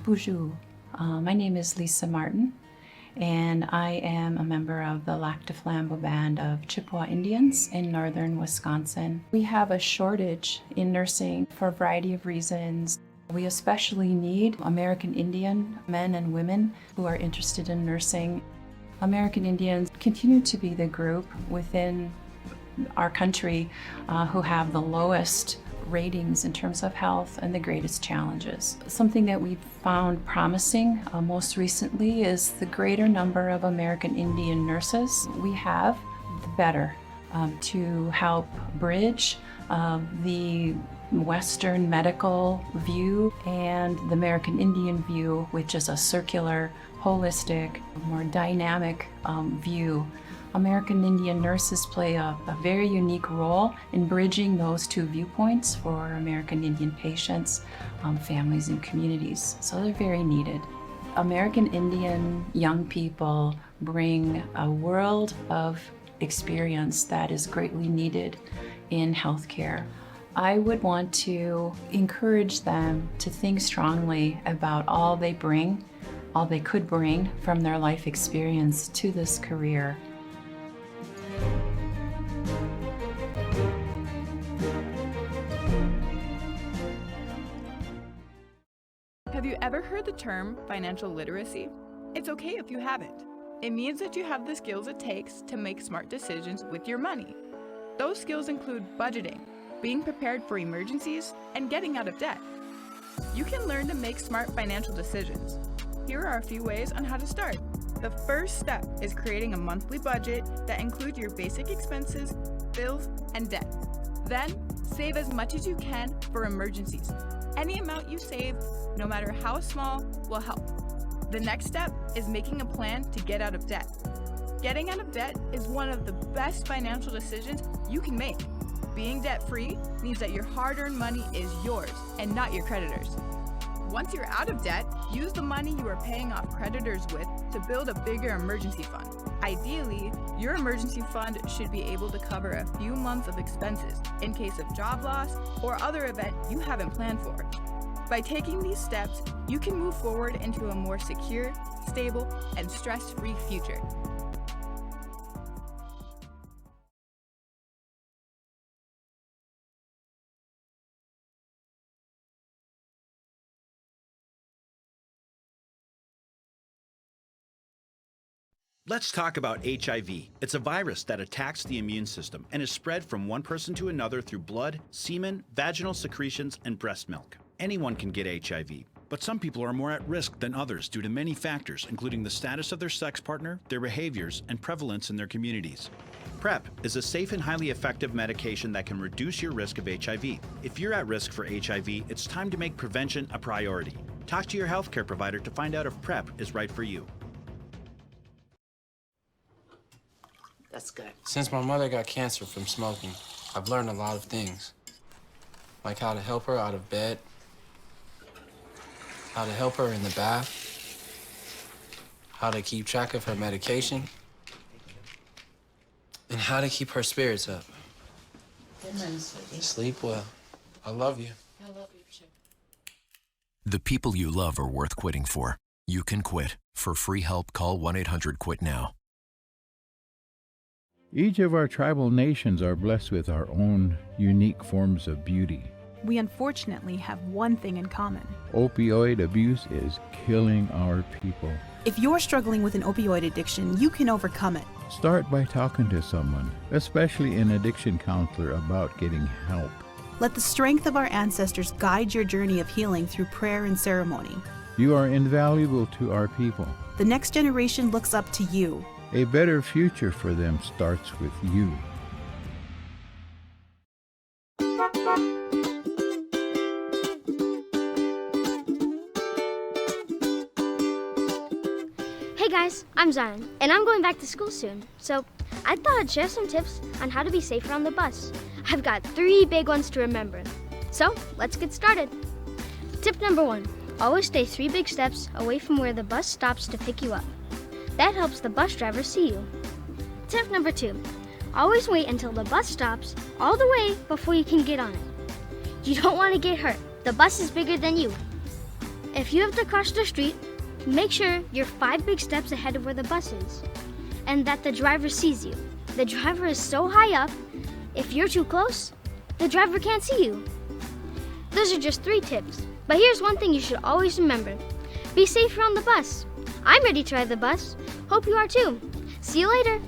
Bonjour. My name is Lisa Martin, and I am a member of the Lac du Flambeau Band of Chippewa Indians in northern Wisconsin. We have a shortage in nursing for a variety of reasons. We especially need American Indian men and women who are interested in nursing. American Indians continue to be the group within our country who have the lowest ratings in terms of health and the greatest challenges. Something that we've found promising most recently is the greater number of American Indian nurses we have, the better, to help bridge the Western medical view and the American Indian view, which is a circular, holistic, more dynamic view. American Indian nurses play a very unique role in bridging those two viewpoints for American Indian patients, families, and communities. So they're very needed. American Indian young people bring a world of experience that is greatly needed in healthcare. I would want to encourage them to think strongly about all they could bring from their life experience to this career. Have you ever heard the term financial literacy? It's okay if you haven't. It means that you have the skills it takes to make smart decisions with your money. Those skills include budgeting, being prepared for emergencies, and getting out of debt. You can learn to make smart financial decisions. Here are a few ways on how to start. The first step is creating a monthly budget that includes your basic expenses, bills, and debt. Then, save as much as you can for emergencies. Any amount you save, no matter how small, will help. The next step is making a plan to get out of debt. Getting out of debt is one of the best financial decisions you can make. Being debt-free means that your hard-earned money is yours and not your creditors. Once you're out of debt, use the money you are paying off creditors with to build a bigger emergency fund. Ideally, your emergency fund should be able to cover a few months of expenses in case of job loss or other event you haven't planned for. By taking these steps, you can move forward into a more secure, stable, and stress-free future. Let's talk about HIV. It's a virus that attacks the immune system and is spread from one person to another through blood, semen, vaginal secretions, and breast milk. Anyone can get HIV, but some people are more at risk than others due to many factors, including the status of their sex partner, their behaviors, and prevalence in their communities. PrEP is a safe and highly effective medication that can reduce your risk of HIV. If you're at risk for HIV, it's time to make prevention a priority. Talk to your healthcare provider to find out if PrEP is right for you. That's good. Since my mother got cancer from smoking, I've learned a lot of things. Like how to help her out of bed, how to help her in the bath, how to keep track of her medication, and how to keep her spirits up. Sleep well. I love you. I love you too. The people you love are worth quitting for. You can quit. For free help, call 1-800-QUIT-NOW. Each of our tribal nations are blessed with our own unique forms of beauty. We unfortunately have one thing in common. Opioid abuse is killing our people. If you're struggling with an opioid addiction, you can overcome it. Start by talking to someone, especially an addiction counselor, about getting help. Let the strength of our ancestors guide your journey of healing through prayer and ceremony. You are invaluable to our people. The next generation looks up to you. A better future for them starts with you. Hey guys, I'm Zion, and I'm going back to school soon. So I thought I'd share some tips on how to be safer on the bus. I've got 3 big ones to remember. So let's get started. Tip number 1, always stay 3 big steps away from where the bus stops to pick you up. That helps the bus driver see you. Tip number 2, always wait until the bus stops all the way before you can get on it. You don't want to get hurt. The bus is bigger than you. If you have to cross the street, make sure you're 5 big steps ahead of where the bus is, and that the driver sees you. The driver is so high up, if you're too close, the driver can't see you. Those are just 3 tips, but here's one thing you should always remember. Be safer on the bus. I'm ready to ride the bus. Hope you are too. See you later.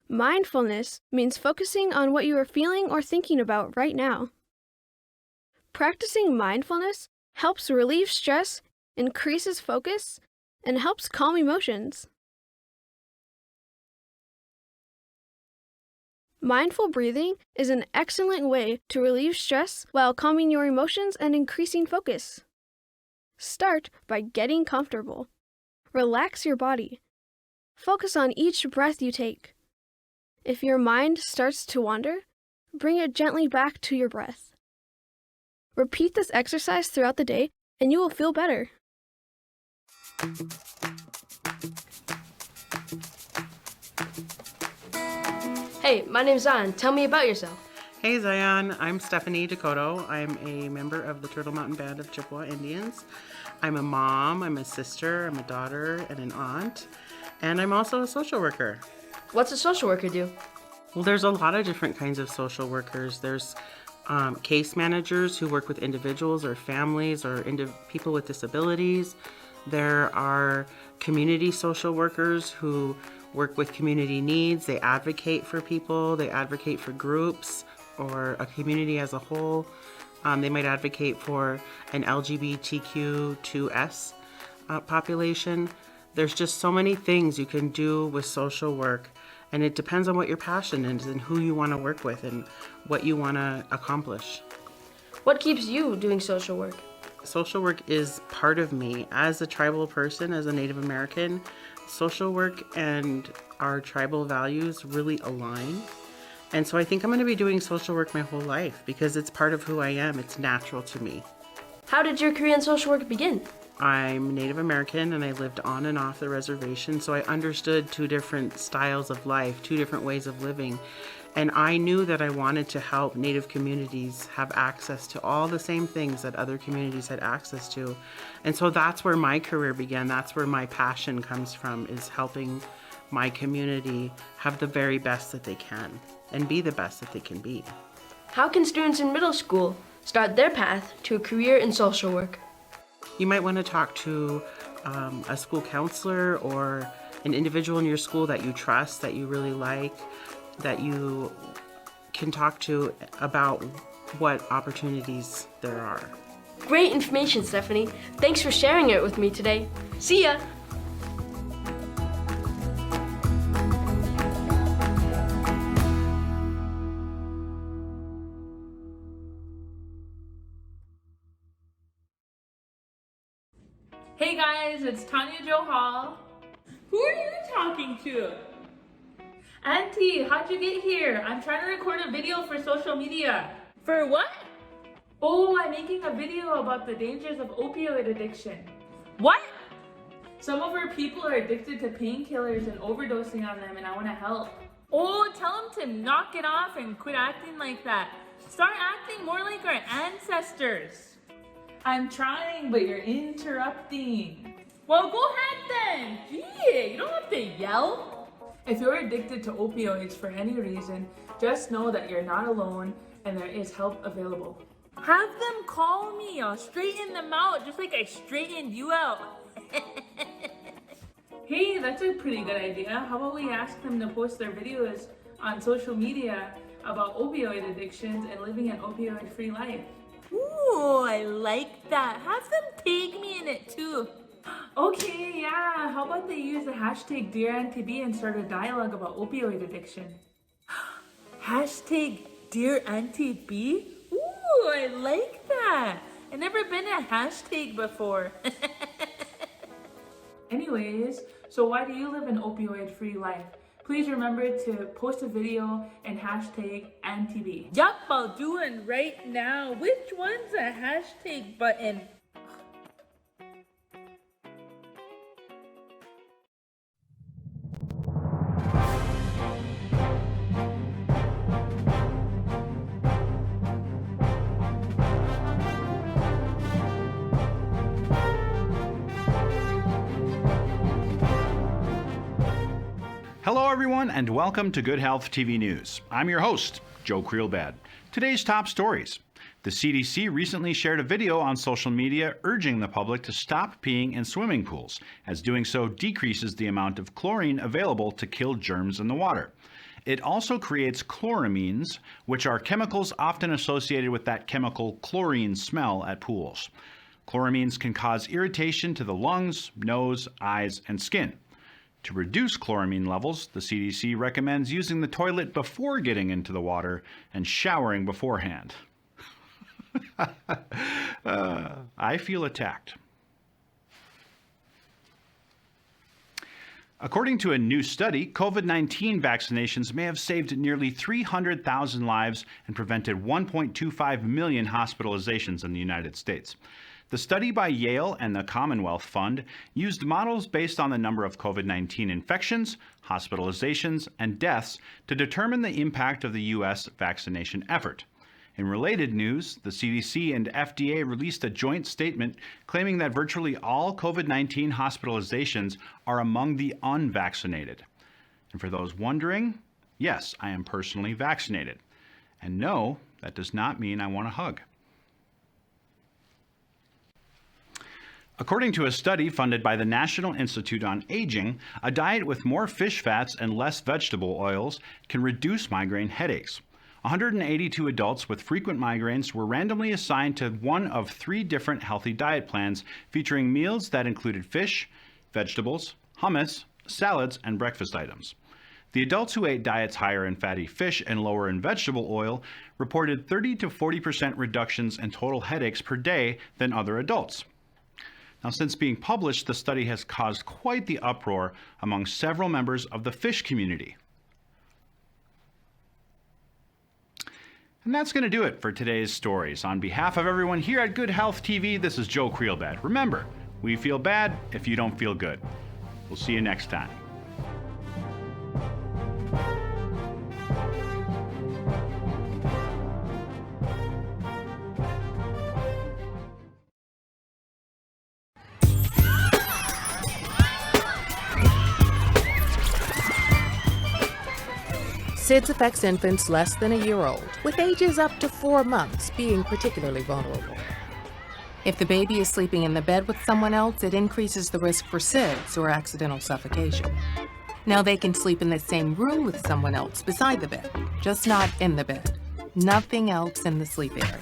Mindfulness means focusing on what you are feeling or thinking about right now. Practicing mindfulness helps relieve stress, increases focus, and helps calm emotions. Mindful breathing is an excellent way to relieve stress while calming your emotions and increasing focus. Start by getting comfortable. Relax your body. Focus on each breath you take. If your mind starts to wander, bring it gently back to your breath. Repeat this exercise throughout the day and you will feel better. Hey, my name's Zion. Tell me about yourself. Hey Zion, I'm Stephanie Dakota. I'm a member of the Turtle Mountain Band of Chippewa Indians. I'm a mom, I'm a sister, I'm a daughter, and an aunt. And I'm also a social worker. What's a social worker do? Well, there's a lot of different kinds of social workers. There's case managers who work with individuals or families or people with disabilities. There are community social workers who work with community needs. They advocate for people, they advocate for groups or a community as a whole. They might advocate for an LGBTQ2S population. There's just so many things you can do with social work, and it depends on what your passion is and who you want to work with and what you want to accomplish. What keeps you doing social work? Social work is part of me. As a tribal person, as a Native American, social work and our tribal values really align. And so I think I'm going to be doing social work my whole life because it's part of who I am. It's natural to me. How did your career in social work begin? I'm Native American and I lived on and off the reservation, so I understood 2 different styles of life, 2 different ways of living. And I knew that I wanted to help Native communities have access to all the same things that other communities had access to. And so that's where my career began. That's where my passion comes from, is helping my community have the very best that they can and be the best that they can be. How can students in middle school start their path to a career in social work? You might want to talk to a school counselor or an individual in your school that you trust, that you really like, that you can talk to about what opportunities there are. Great information, Stephanie. Thanks for sharing it with me today. See ya! Hey guys, it's Tanya Jo Hall. Who are you talking to? Auntie, how'd you get here? I'm trying to record a video for social media. For what? Oh, I'm making a video about the dangers of opioid addiction. What? Some of our people are addicted to painkillers and overdosing on them, and I want to help. Oh, tell them to knock it off and quit acting like that. Start acting more like our ancestors. I'm trying, but you're interrupting. Well, go ahead then. Gee, you don't have to yell. If you're addicted to opioids for any reason, just know that you're not alone and there is help available. Have them call me. I'll straighten them out just like I straightened you out. Hey, that's a pretty good idea. How about we ask them to post their videos on social media about opioid addictions and living an opioid-free life? Ooh, I like that. Have them tag me in it too. Okay, yeah. How about they use the hashtag DearAuntieB and start a dialogue about opioid addiction? Hashtag DearAuntieB? Ooh, I like that. I've never been a hashtag before. Anyways, so why do you live an opioid-free life? Please remember to post a video and hashtag AuntieB. Yup, I'll do it right now. Which one's a hashtag button? Hello everyone and welcome to Good Health TV News. I'm your host, Joe Creelbad. Today's top stories. The CDC recently shared a video on social media urging the public to stop peeing in swimming pools, as doing so decreases the amount of chlorine available to kill germs in the water. It also creates chloramines, which are chemicals often associated with that chemical chlorine smell at pools. Chloramines can cause irritation to the lungs, nose, eyes, and skin. To reduce chloramine levels, the CDC recommends using the toilet before getting into the water and showering beforehand. I feel attacked. According to a new study, COVID-19 vaccinations may have saved nearly 300,000 lives and prevented 1.25 million hospitalizations in the United States. The study by Yale and the Commonwealth Fund used models based on the number of COVID-19 infections, hospitalizations, and deaths to determine the impact of the U.S. vaccination effort. In related news, the CDC and FDA released a joint statement claiming that virtually all COVID-19 hospitalizations are among the unvaccinated. And for those wondering, yes, I am personally vaccinated. And no, that does not mean I want a hug. According to a study funded by the National Institute on Aging, a diet with more fish fats and less vegetable oils can reduce migraine headaches. 182 adults with frequent migraines were randomly assigned to one of 3 different healthy diet plans featuring meals that included fish, vegetables, hummus, salads, and breakfast items. The adults who ate diets higher in fatty fish and lower in vegetable oil reported 30 to 40% reductions in total headaches per day than other adults. Now, since being published, the study has caused quite the uproar among several members of the fish community. And that's going to do it for today's stories. On behalf of everyone here at Good Health TV, this is Joe Creelbad. Remember, we feel bad if you don't feel good. We'll see you next time. SIDS affects infants less than a year old, with ages up to 4 months being particularly vulnerable. If the baby is sleeping in the bed with someone else, it increases the risk for SIDS, or accidental suffocation. Now, they can sleep in the same room with someone else beside the bed, just not in the bed. Nothing else in the sleep area.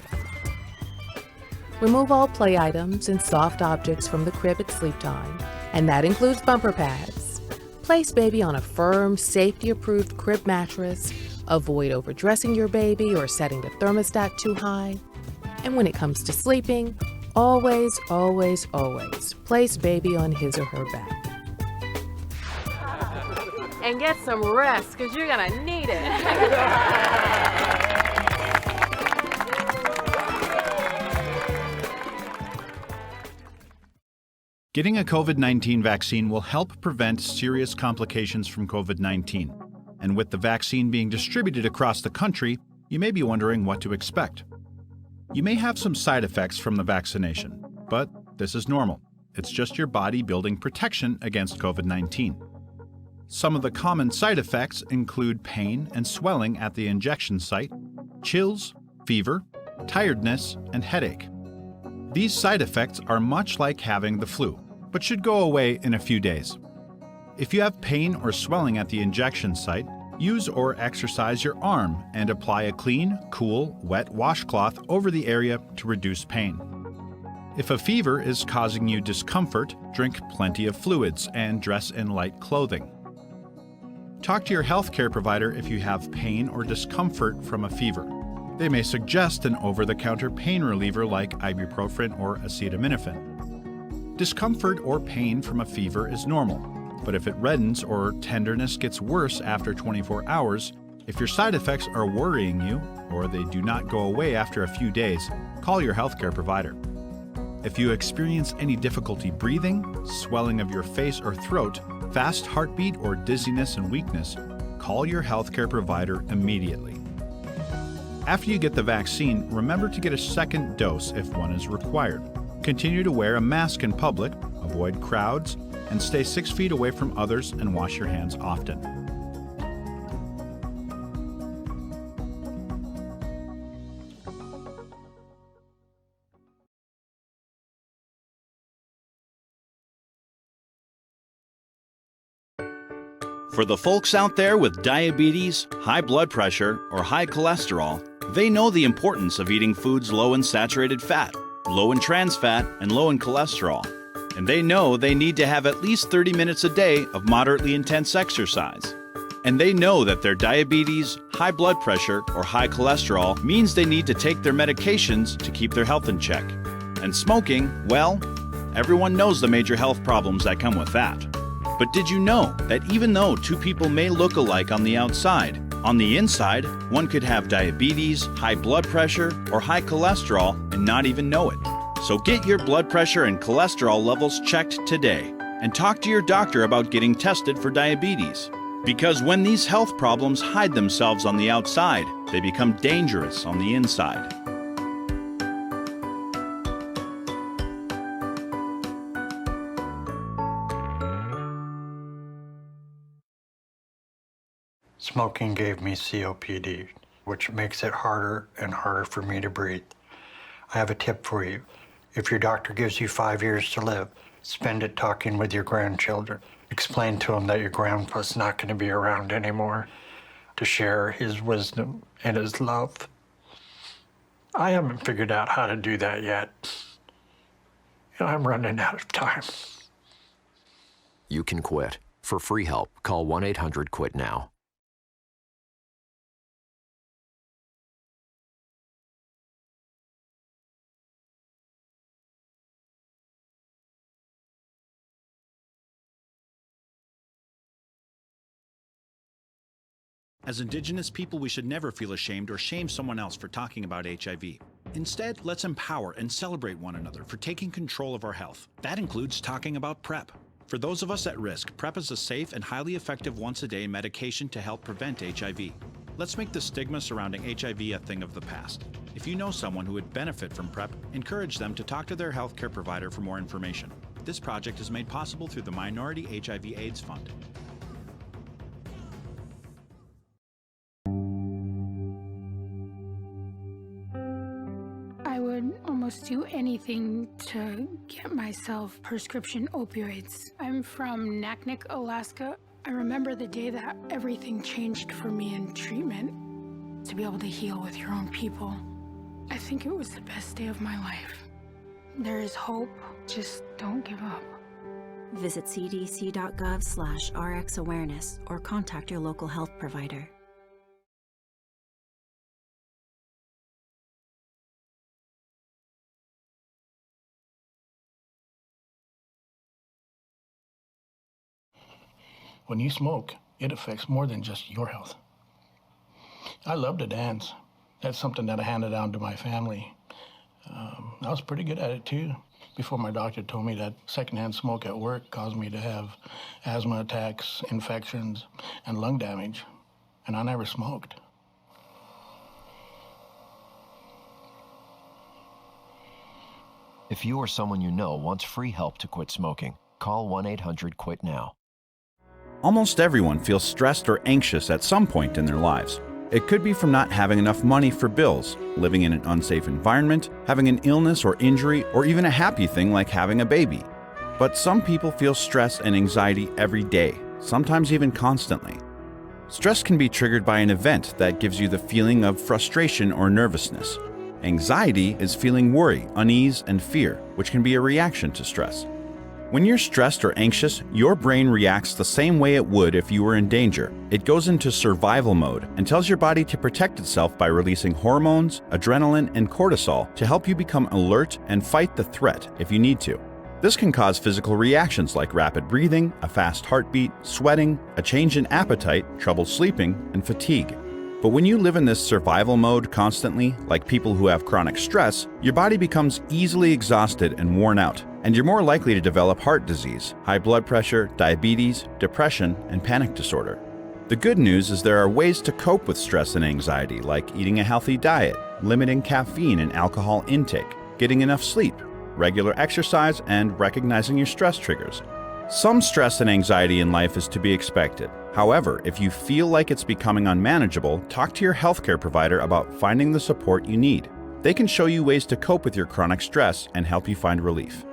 Remove all play items and soft objects from the crib at sleep time, and that includes bumper pads. Place baby on a firm, safety-approved crib mattress. Avoid overdressing your baby or setting the thermostat too high. And when it comes to sleeping, always, always, always place baby on his or her back. And get some rest, because you're gonna need it. Getting a COVID-19 vaccine will help prevent serious complications from COVID-19. And with the vaccine being distributed across the country, you may be wondering what to expect. You may have some side effects from the vaccination, but this is normal. It's just your body building protection against COVID-19. Some of the common side effects include pain and swelling at the injection site, chills, fever, tiredness, and headache. These side effects are much like having the flu, but should go away in a few days. If you have pain or swelling at the injection site, use or exercise your arm and apply a clean, cool, wet washcloth over the area to reduce pain. If a fever is causing you discomfort, drink plenty of fluids and dress in light clothing. Talk to your healthcare provider if you have pain or discomfort from a fever. They may suggest an over-the-counter pain reliever like ibuprofen or acetaminophen. Discomfort or pain from a fever is normal, but if it reddens or tenderness gets worse after 24 hours, if your side effects are worrying you or they do not go away after a few days, call your healthcare provider. If you experience any difficulty breathing, swelling of your face or throat, fast heartbeat, or dizziness and weakness, call your healthcare provider immediately. After you get the vaccine, remember to get a second dose if one is required. Continue to wear a mask in public, avoid crowds, and stay 6 feet away from others and wash your hands often. For the folks out there with diabetes, high blood pressure, or high cholesterol, they know the importance of eating foods low in saturated fat, low in trans fat, and low in cholesterol. And they know they need to have at least 30 minutes a day of moderately intense exercise. And they know that their diabetes, high blood pressure, or high cholesterol means they need to take their medications to keep their health in check. And smoking, well, everyone knows the major health problems that come with that. But did you know that even though two people may look alike on the outside, on the inside, one could have diabetes, high blood pressure, or high cholesterol and not even know it? So get your blood pressure and cholesterol levels checked today and talk to your doctor about getting tested for diabetes. Because when these health problems hide themselves on the outside, they become dangerous on the inside. Smoking gave me COPD, which makes it harder and harder for me to breathe. I have a tip for you. If your doctor gives you 5 years to live, spend it talking with your grandchildren. Explain to them that your grandpa's not going to be around anymore to share his wisdom and his love. I haven't figured out how to do that yet. I'm running out of time. You can quit. For free help, call 1-800-QUIT-NOW. As Indigenous people, we should never feel ashamed or shame someone else for talking about HIV. Instead, let's empower and celebrate one another for taking control of our health. That includes talking about PrEP. For those of us at risk, PrEP is a safe and highly effective once-a-day medication to help prevent HIV. Let's make the stigma surrounding HIV a thing of the past. If you know someone who would benefit from PrEP, encourage them to talk to their healthcare provider for more information. This project is made possible through the Minority HIV/AIDS Fund. I would almost do anything to get myself prescription opioids. I'm from Naknek, Alaska. I remember the day that everything changed for me in treatment. To be able to heal with your own people. I think it was the best day of my life. There is hope. Just don't give up. Visit cdc.gov/rxawareness or contact your local health provider. When you smoke, it affects more than just your health. I love to dance. That's something that I handed down to my family. I was pretty good at it too, before my doctor told me that secondhand smoke at work caused me to have asthma attacks, infections, and lung damage, and I never smoked. If you or someone you know wants free help to quit smoking, call 1-800-QUIT-NOW. Almost everyone feels stressed or anxious at some point in their lives. It could be from not having enough money for bills, living in an unsafe environment, having an illness or injury, or even a happy thing like having a baby. But some people feel stress and anxiety every day, sometimes even constantly. Stress can be triggered by an event that gives you the feeling of frustration or nervousness. Anxiety is feeling worry, unease, and fear, which can be a reaction to stress. When you're stressed or anxious, your brain reacts the same way it would if you were in danger. It goes into survival mode and tells your body to protect itself by releasing hormones, adrenaline, and cortisol to help you become alert and fight the threat if you need to. This can cause physical reactions like rapid breathing, a fast heartbeat, sweating, a change in appetite, trouble sleeping, and fatigue. But when you live in this survival mode constantly, like people who have chronic stress, your body becomes easily exhausted and worn out, and you're more likely to develop heart disease, high blood pressure, diabetes, depression, and panic disorder. The good news is there are ways to cope with stress and anxiety, like eating a healthy diet, limiting caffeine and alcohol intake, getting enough sleep, regular exercise, and recognizing your stress triggers. Some stress and anxiety in life is to be expected. However, if you feel like it's becoming unmanageable, talk to your healthcare provider about finding the support you need. They can show you ways to cope with your chronic stress and help you find relief.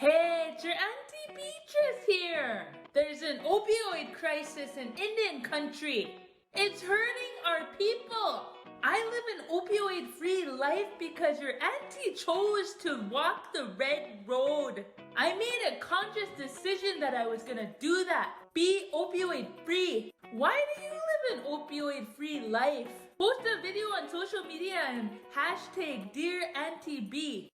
Hey, it's your Auntie Beatrice here! There's an opioid crisis in Indian country. It's hurting our people. I live an opioid-free life because your auntie chose to walk the red road. I made a conscious decision that I was gonna do that. Be opioid-free. Why do you live an opioid-free life? Post a video on social media and hashtag Dear Auntie B.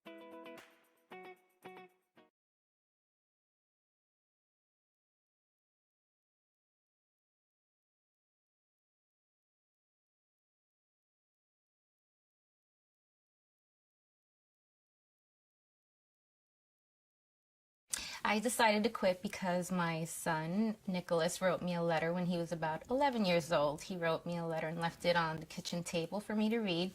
I decided to quit because my son, Nicholas, wrote me a letter when he was about 11 years old. He wrote me a letter and left it on the kitchen table for me to read.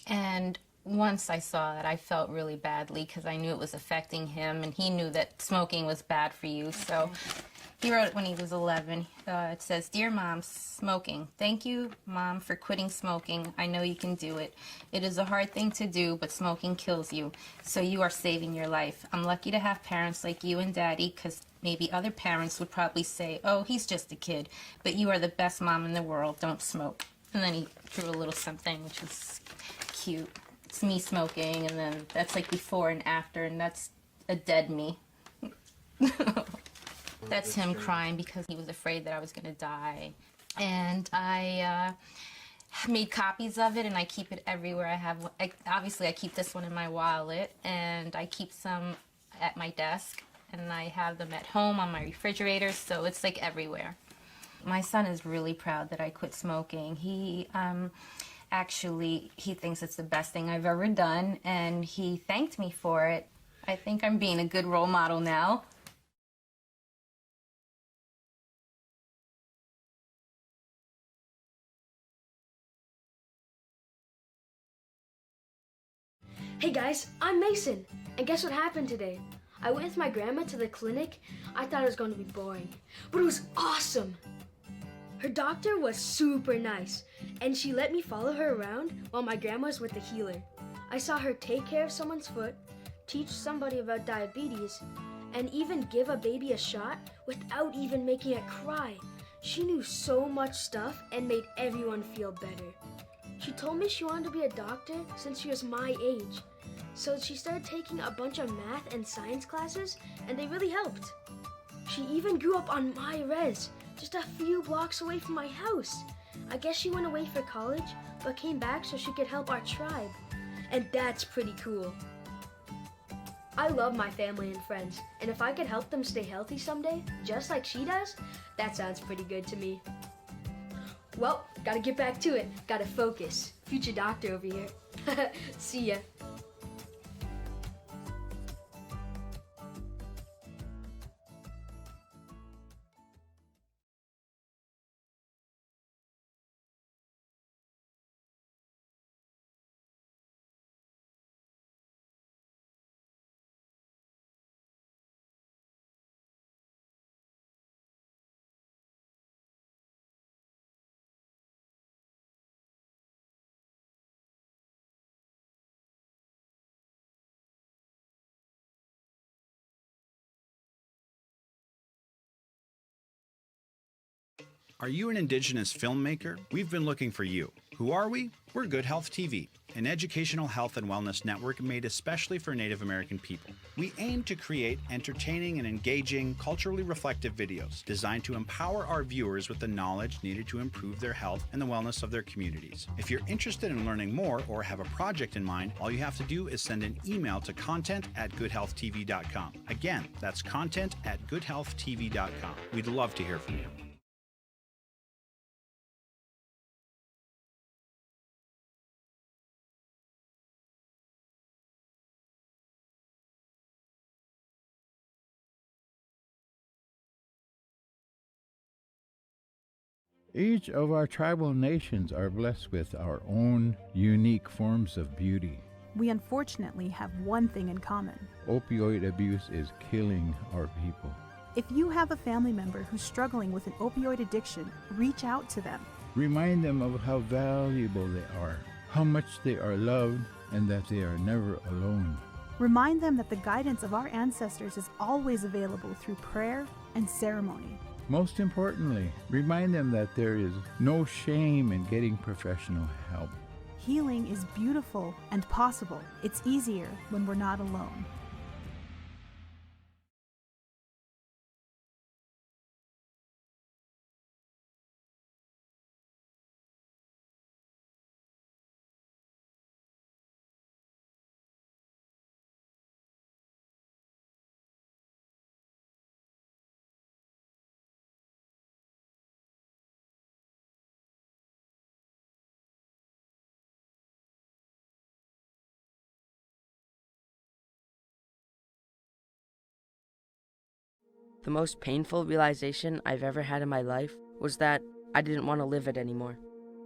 And once I saw it, I felt really badly because I knew it was affecting him, and he knew that smoking was bad for you. So he wrote it when he was 11. It says, "Dear Mom, smoking. Thank you, Mom, for quitting smoking. I know you can do it. It is a hard thing to do, but smoking kills you. So you are saving your life. I'm lucky to have parents like you and Daddy, because maybe other parents would probably say, oh, he's just a kid. But you are the best mom in the world. Don't smoke." And then he drew a little something, which was cute. It's me smoking, and then that's like before and after, and that's a dead me. That's him crying because he was afraid that I was going to die. And I made copies of it, and I keep it everywhere. Obviously, I keep this one in my wallet, and I keep some at my desk, and I have them at home on my refrigerator, so it's like everywhere. My son is really proud that I quit smoking. He thinks it's the best thing I've ever done, and he thanked me for it. I think I'm being a good role model now. Hey guys, I'm Mason, and guess what happened today? I went with my grandma to the clinic. I thought it was going to be boring, but it was awesome. Her doctor was super nice, and she let me follow her around while my grandma was with the healer. I saw her take care of someone's foot, teach somebody about diabetes, and even give a baby a shot without even making it cry. She knew so much stuff and made everyone feel better. She told me she wanted to be a doctor since she was my age. So she started taking a bunch of math and science classes, and they really helped. She even grew up on my res, just a few blocks away from my house. I guess she went away for college, but came back so she could help our tribe. And that's pretty cool. I love my family and friends, and if I could help them stay healthy someday, just like she does, that sounds pretty good to me. Well, gotta get back to it. Gotta focus. Future doctor over here. See ya. Are you an Indigenous filmmaker? We've been looking for you. Who are we? We're Good Health TV, an educational health and wellness network made especially for Native American people. We aim to create entertaining and engaging, culturally reflective videos designed to empower our viewers with the knowledge needed to improve their health and the wellness of their communities. If you're interested in learning more or have a project in mind, all you have to do is send an email to content@goodhealthtv.com. Again, that's content@goodhealthtv.com. We'd love to hear from you. Each of our tribal nations are blessed with our own unique forms of beauty. We unfortunately have one thing in common. Opioid abuse is killing our people. If you have a family member who's struggling with an opioid addiction, reach out to them. Remind them of how valuable they are, how much they are loved, and that they are never alone. Remind them that the guidance of our ancestors is always available through prayer and ceremony. Most importantly, remind them that there is no shame in getting professional help. Healing is beautiful and possible. It's easier when we're not alone. The most painful realization I've ever had in my life was that I didn't want to live it anymore.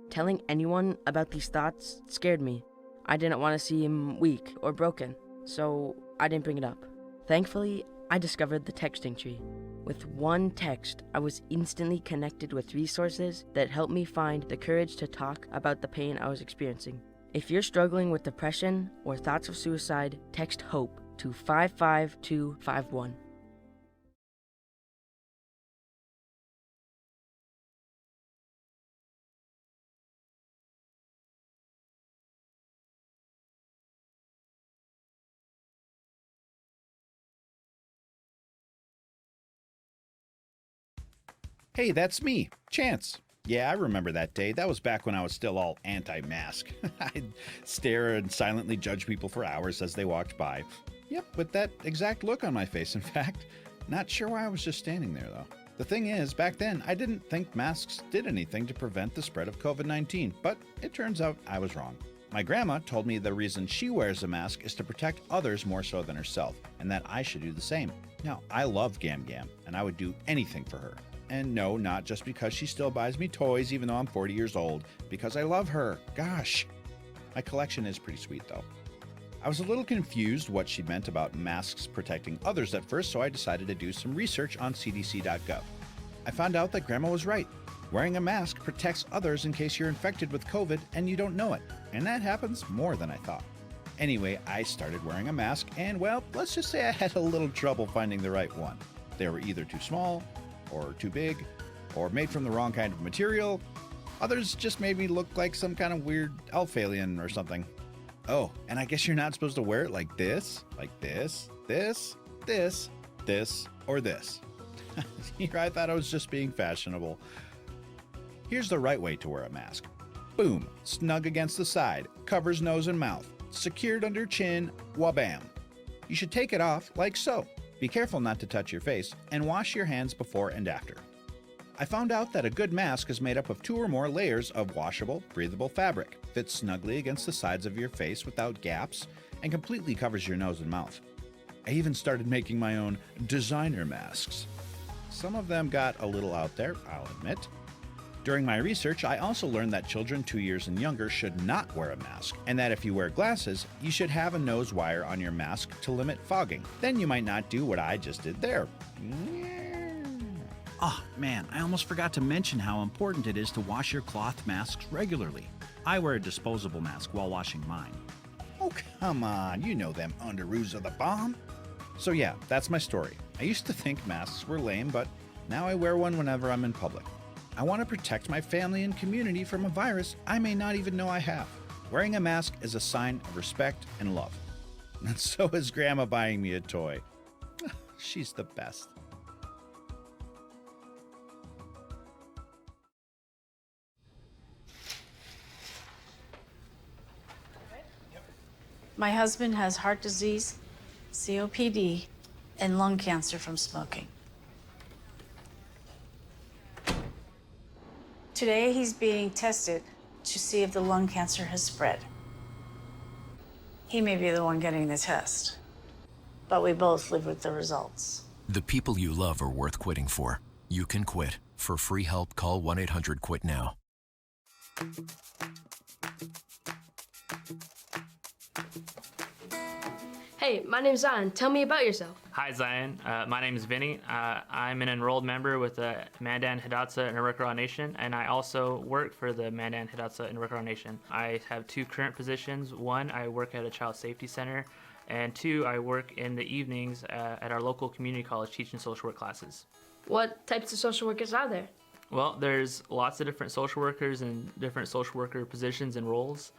Telling anyone about these thoughts scared me. I didn't want to seem weak or broken, so I didn't bring it up. Thankfully, I discovered the texting tree. With one text, I was instantly connected with resources that helped me find the courage to talk about the pain I was experiencing. If you're struggling with depression or thoughts of suicide, text HOPE to 55251. Hey, that's me, Chance. Yeah, I remember that day. That was back when I was still all anti-mask. I'd stare and silently judge people for hours as they walked by. Yep, with that exact look on my face, in fact. Not sure why I was just standing there, though. The thing is, back then, I didn't think masks did anything to prevent the spread of COVID-19, but it turns out I was wrong. My grandma told me the reason she wears a mask is to protect others more so than herself, and that I should do the same. Now, I love Gam Gam, and I would do anything for her. And no, not just because she still buys me toys even though I'm 40 years old, because I love her. Gosh. My collection is pretty sweet, though. I was a little confused what she meant about masks protecting others at first, so I decided to do some research on cdc.gov. I found out that Grandma was right. Wearing a mask protects others in case you're infected with COVID and you don't know it, and that happens more than I thought. Anyway, I started wearing a mask, and well, let's just say I had a little trouble finding the right one. They were either too small, or too big, or made from the wrong kind of material. Others just made me look like some kind of weird elf alien or something. Oh, and I guess you're not supposed to wear it like this, this, or this. Here I thought I was just being fashionable. Here's the right way to wear a mask. Boom, snug against the side, covers nose and mouth, secured under chin, wabam. You should take it off like so. Be careful not to touch your face, and wash your hands before and after. I found out that a good mask is made up of 2 or more layers of washable, breathable fabric, fits snugly against the sides of your face without gaps, and completely covers your nose and mouth. I even started making my own designer masks. Some of them got a little out there, I'll admit. During my research, I also learned that children 2 years and younger should not wear a mask, and that if you wear glasses, you should have a nose wire on your mask to limit fogging. Then you might not do what I just did there. Oh man, I almost forgot to mention how important it is to wash your cloth masks regularly. I wear a disposable mask while washing mine. Oh come on, you know them underoos are the bomb. So yeah, that's my story. I used to think masks were lame, but now I wear one whenever I'm in public. I want to protect my family and community from a virus I may not even know I have. Wearing a mask is a sign of respect and love. And so is Grandma buying me a toy. She's the best. My husband has heart disease, COPD, and lung cancer from smoking. Today, he's being tested to see if the lung cancer has spread. He may be the one getting the test, but we both live with the results. The people you love are worth quitting for. You can quit. For free help, call 1-800-QUIT-NOW. Hey, my name's Zion. Tell me about yourself. Hi, Zion. My name is Vinny. I'm an enrolled member with the Mandan, Hidatsa, and Arikara Nation, and I also work for the Mandan, Hidatsa, and Arikara Nation. I have 2 current positions. One, I work at a child safety center And 2, I work in the evenings at our local community college teaching social work classes. What types of social workers are there? Well, there's lots of different social workers and different social worker positions and roles.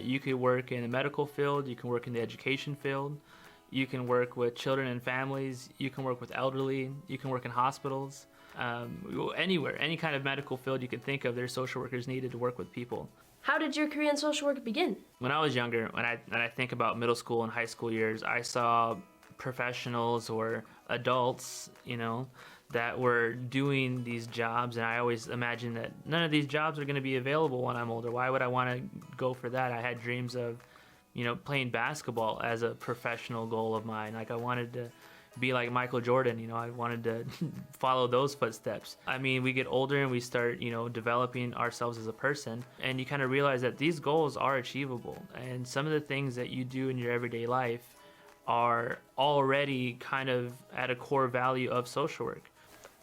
You could work in the medical field, you can work in the education field, you can work with children and families, you can work with elderly, you can work in hospitals. Anywhere, any kind of medical field you can think of, there's social workers needed to work with people. How did your career in social work begin? When I was younger, when I think about middle school and high school years, I saw professionals or adults, that were doing these jobs, and I always imagined that none of these jobs are going to be available when I'm older. Why would I want to go for that? I had dreams of, playing basketball as a professional goal of mine. Like I wanted to be like Michael Jordan, I wanted to follow those footsteps. I mean, we get older and we start, developing ourselves as a person, and you kind of realize that these goals are achievable. And some of the things that you do in your everyday life are already kind of at a core value of social work.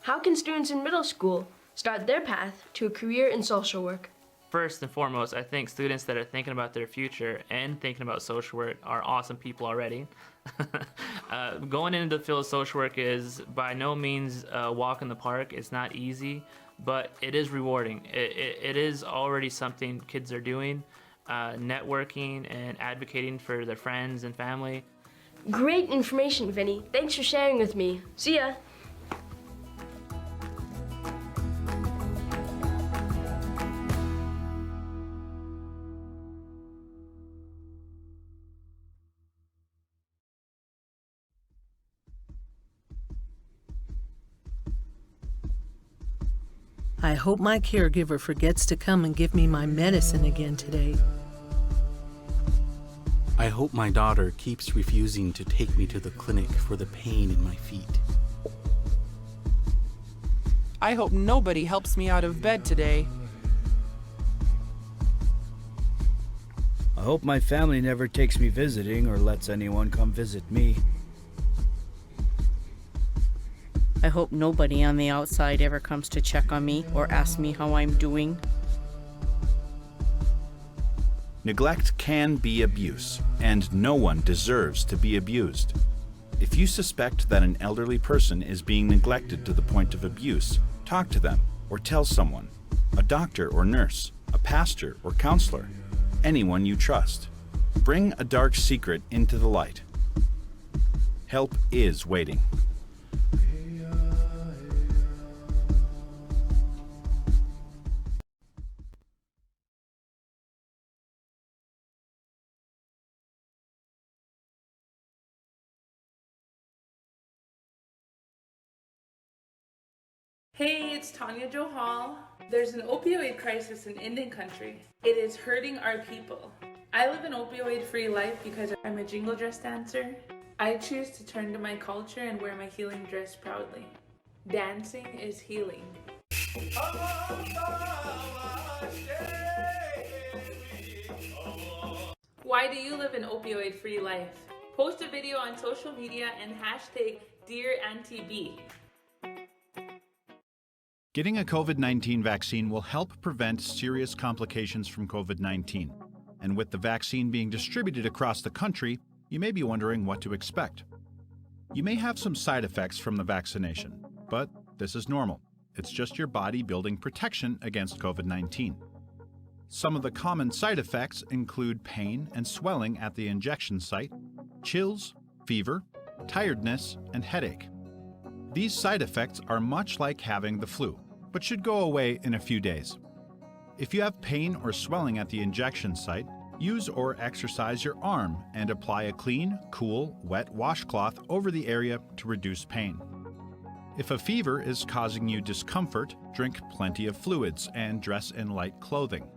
How can students in middle school start their path to a career in social work? First and foremost, I think students that are thinking about their future and thinking about social work are awesome people already. Going into the field of social work is by no means a walk in the park. It's not easy, but it is rewarding. It is already something kids are doing, networking and advocating for their friends and family. Great information, Vinny. Thanks for sharing with me. See ya. I hope my caregiver forgets to come and give me my medicine again today. I hope my daughter keeps refusing to take me to the clinic for the pain in my feet. I hope nobody helps me out of bed today. I hope my family never takes me visiting or lets anyone come visit me. I hope nobody on the outside ever comes to check on me or ask me how I'm doing. Neglect can be abuse, and no one deserves to be abused. If you suspect that an elderly person is being neglected to the point of abuse, talk to them or tell someone, a doctor or nurse, a pastor or counselor, anyone you trust. Bring a dark secret into the light. Help is waiting. Hey, it's Tanya Jo Hall. There's an opioid crisis in Indian country. It is hurting our people. I live an opioid-free life because I'm a jingle dress dancer. I choose to turn to my culture and wear my healing dress proudly. Dancing is healing. Why do you live an opioid-free life? Post a video on social media and hashtag #DearAuntieB. Getting a COVID-19 vaccine will help prevent serious complications from COVID-19. And with the vaccine being distributed across the country, you may be wondering what to expect. You may have some side effects from the vaccination, but this is normal. It's just your body building protection against COVID-19. Some of the common side effects include pain and swelling at the injection site, chills, fever, tiredness, and headache. These side effects are much like having the flu, but should go away in a few days. If you have pain or swelling at the injection site, use or exercise your arm and apply a clean, cool, wet washcloth over the area to reduce pain. If a fever is causing you discomfort, drink plenty of fluids and dress in light clothing.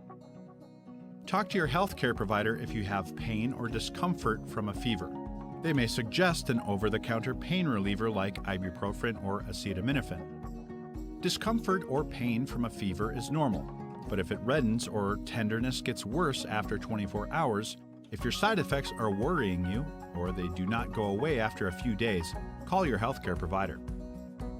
Talk to your healthcare provider if you have pain or discomfort from a fever. They may suggest an over-the-counter pain reliever like ibuprofen or acetaminophen. Discomfort or pain from a fever is normal, but if it reddens or tenderness gets worse after 24 hours, if your side effects are worrying you or they do not go away after a few days, call your healthcare provider.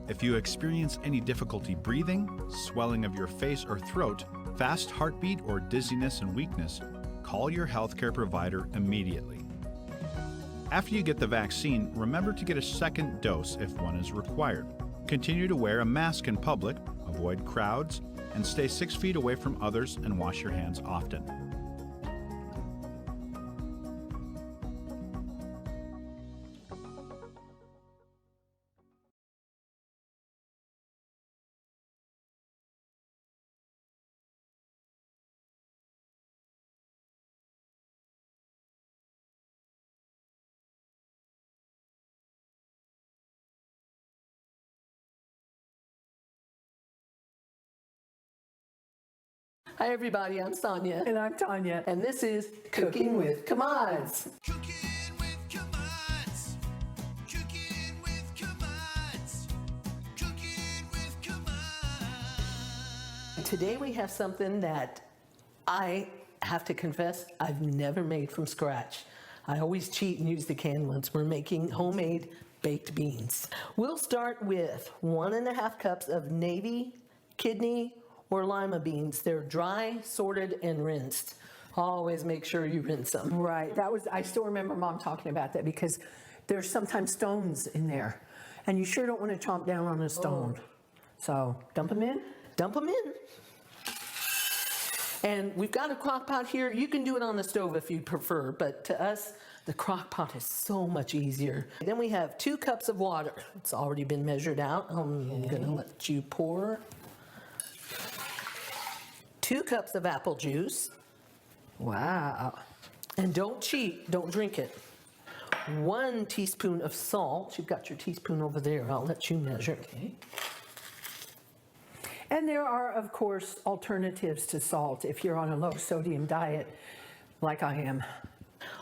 If you experience any difficulty breathing, swelling of your face or throat, fast heartbeat or dizziness and weakness, call your healthcare provider immediately. After you get the vaccine, remember to get a second dose if one is required. Continue to wear a mask in public, avoid crowds, and stay 6 feet away from others and wash your hands often. Hi everybody, I'm Sonia. And I'm Tanya. And this is Cooking with Commods. Today we have something that I have to confess I've never made from scratch. I always cheat and use the canned ones. We're making homemade baked beans. We'll start with 1.5 cups of navy, kidney, or lima beans. They're dry, sorted, and rinsed. Always make sure you rinse them. Right, I still remember Mom talking about that because there's sometimes stones in there and you sure don't want to chomp down on a stone. So dump them in? Dump them in. And we've got a crock pot here. You can do it on the stove if you prefer, but to us, the crock pot is so much easier. Then we have 2 cups of water. It's already been measured out. I'm gonna let you pour. 2 cups of apple juice. Wow. And don't cheat, don't drink it. 1 teaspoon of salt. You've got your teaspoon over there. I'll let you measure. Okay. And there are, of course, alternatives to salt if you're on a low sodium diet like I am.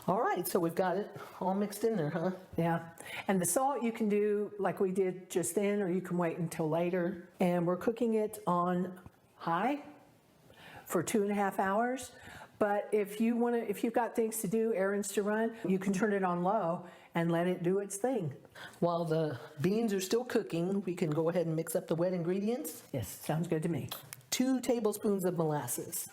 All right, so we've got it all mixed in there, huh? Yeah, and the salt you can do like we did just then, or you can wait until later. And we're cooking it on high for 2.5 hours. But if you've got things to do, errands to run, you can turn it on low and let it do its thing. While the beans are still cooking, we can go ahead and mix up the wet ingredients. Yes, sounds good to me. 2 tablespoons of molasses.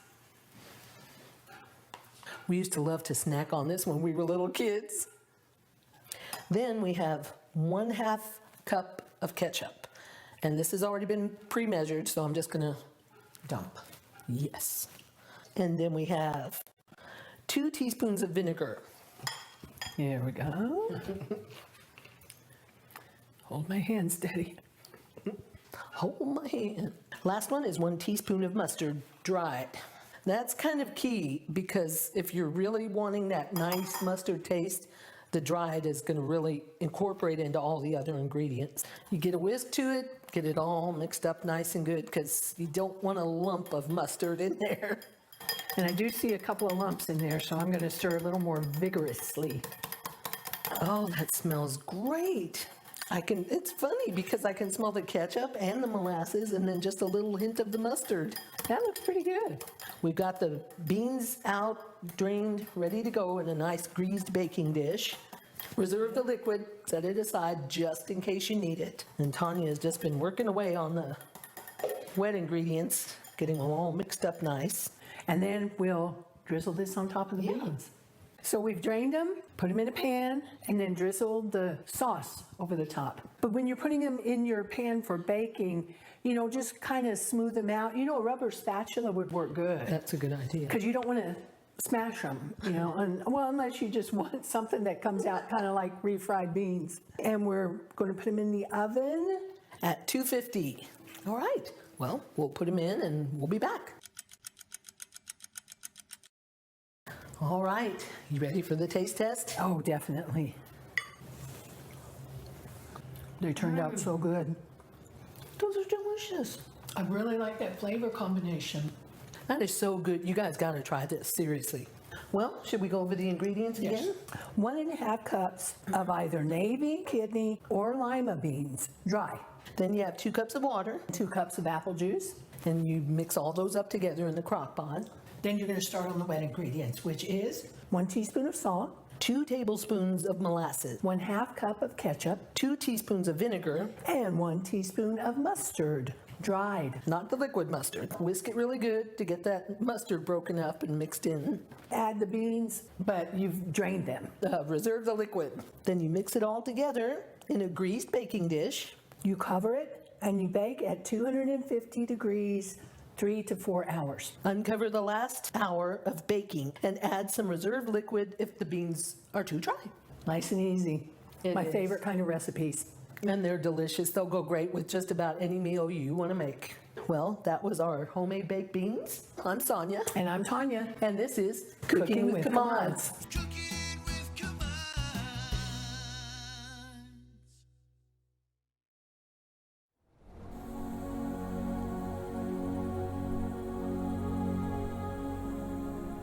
We used to love to snack on this when we were little kids. Then we have 1/2 cup of ketchup. And this has already been pre-measured, so I'm just gonna dump. Yes. And then we have 2 teaspoons of vinegar. Here we go. Hold my hand steady. Hold my hand. Last one is 1 teaspoon of mustard, dried. That's kind of key because if you're really wanting that nice mustard taste, the dried is going to really incorporate into all the other ingredients. You get a whisk to it, get it all mixed up nice and good because you don't want a lump of mustard in there. And I do see a couple of lumps in there, so I'm going to stir a little more vigorously. Oh, that smells great. It's funny because I can smell the ketchup and the molasses and then just a little hint of the mustard. That looks pretty good. We've got the beans out, drained, ready to go in a nice greased baking dish. Reserve the liquid, set it aside just in case you need it. And Tanya has just been working away on the wet ingredients, getting them all mixed up nice. And then we'll drizzle this on top of the beans. So we've drained them, put them in a pan, and then drizzled the sauce over the top. But when you're putting them in your pan for baking, just kind of smooth them out. A rubber spatula would work good. That's a good idea. Because you don't want to smash them, unless you just want something that comes out kind of like refried beans. And we're going to put them in the oven at 250. All right. Well, we'll put them in and we'll be back. All right, you ready for the taste test? Oh, definitely. They turned out so good. Those are delicious. I really like that flavor combination. That is so good. You guys got to try this, seriously. Well, should we go over the ingredients again? 1.5 cups of either navy, kidney, or lima beans, dry. Then you have 2 cups of water. 2 cups of apple juice. And you mix all those up together in the crock pot. Then you're going to start on the wet ingredients, which is 1 teaspoon of salt, 2 tablespoons of molasses, 1/2 cup of ketchup, 2 teaspoons of vinegar, and 1 teaspoon of mustard. dried, not the liquid mustard. Whisk it really good to get that mustard broken up and mixed in. Add the beans, but you've drained them. Reserve the liquid. Then you mix it all together in a greased baking dish. You cover it and you bake at 250 degrees 3 to 4 hours. Uncover the last hour of baking and add some reserved liquid if the beans are too dry. Nice and easy. My is. favorite kind of recipes. And they're delicious. They'll go great with just about any meal you want to make. Well, that was our homemade baked beans. I'm Sonia. And I'm Tanya. And this is Cooking with Commods.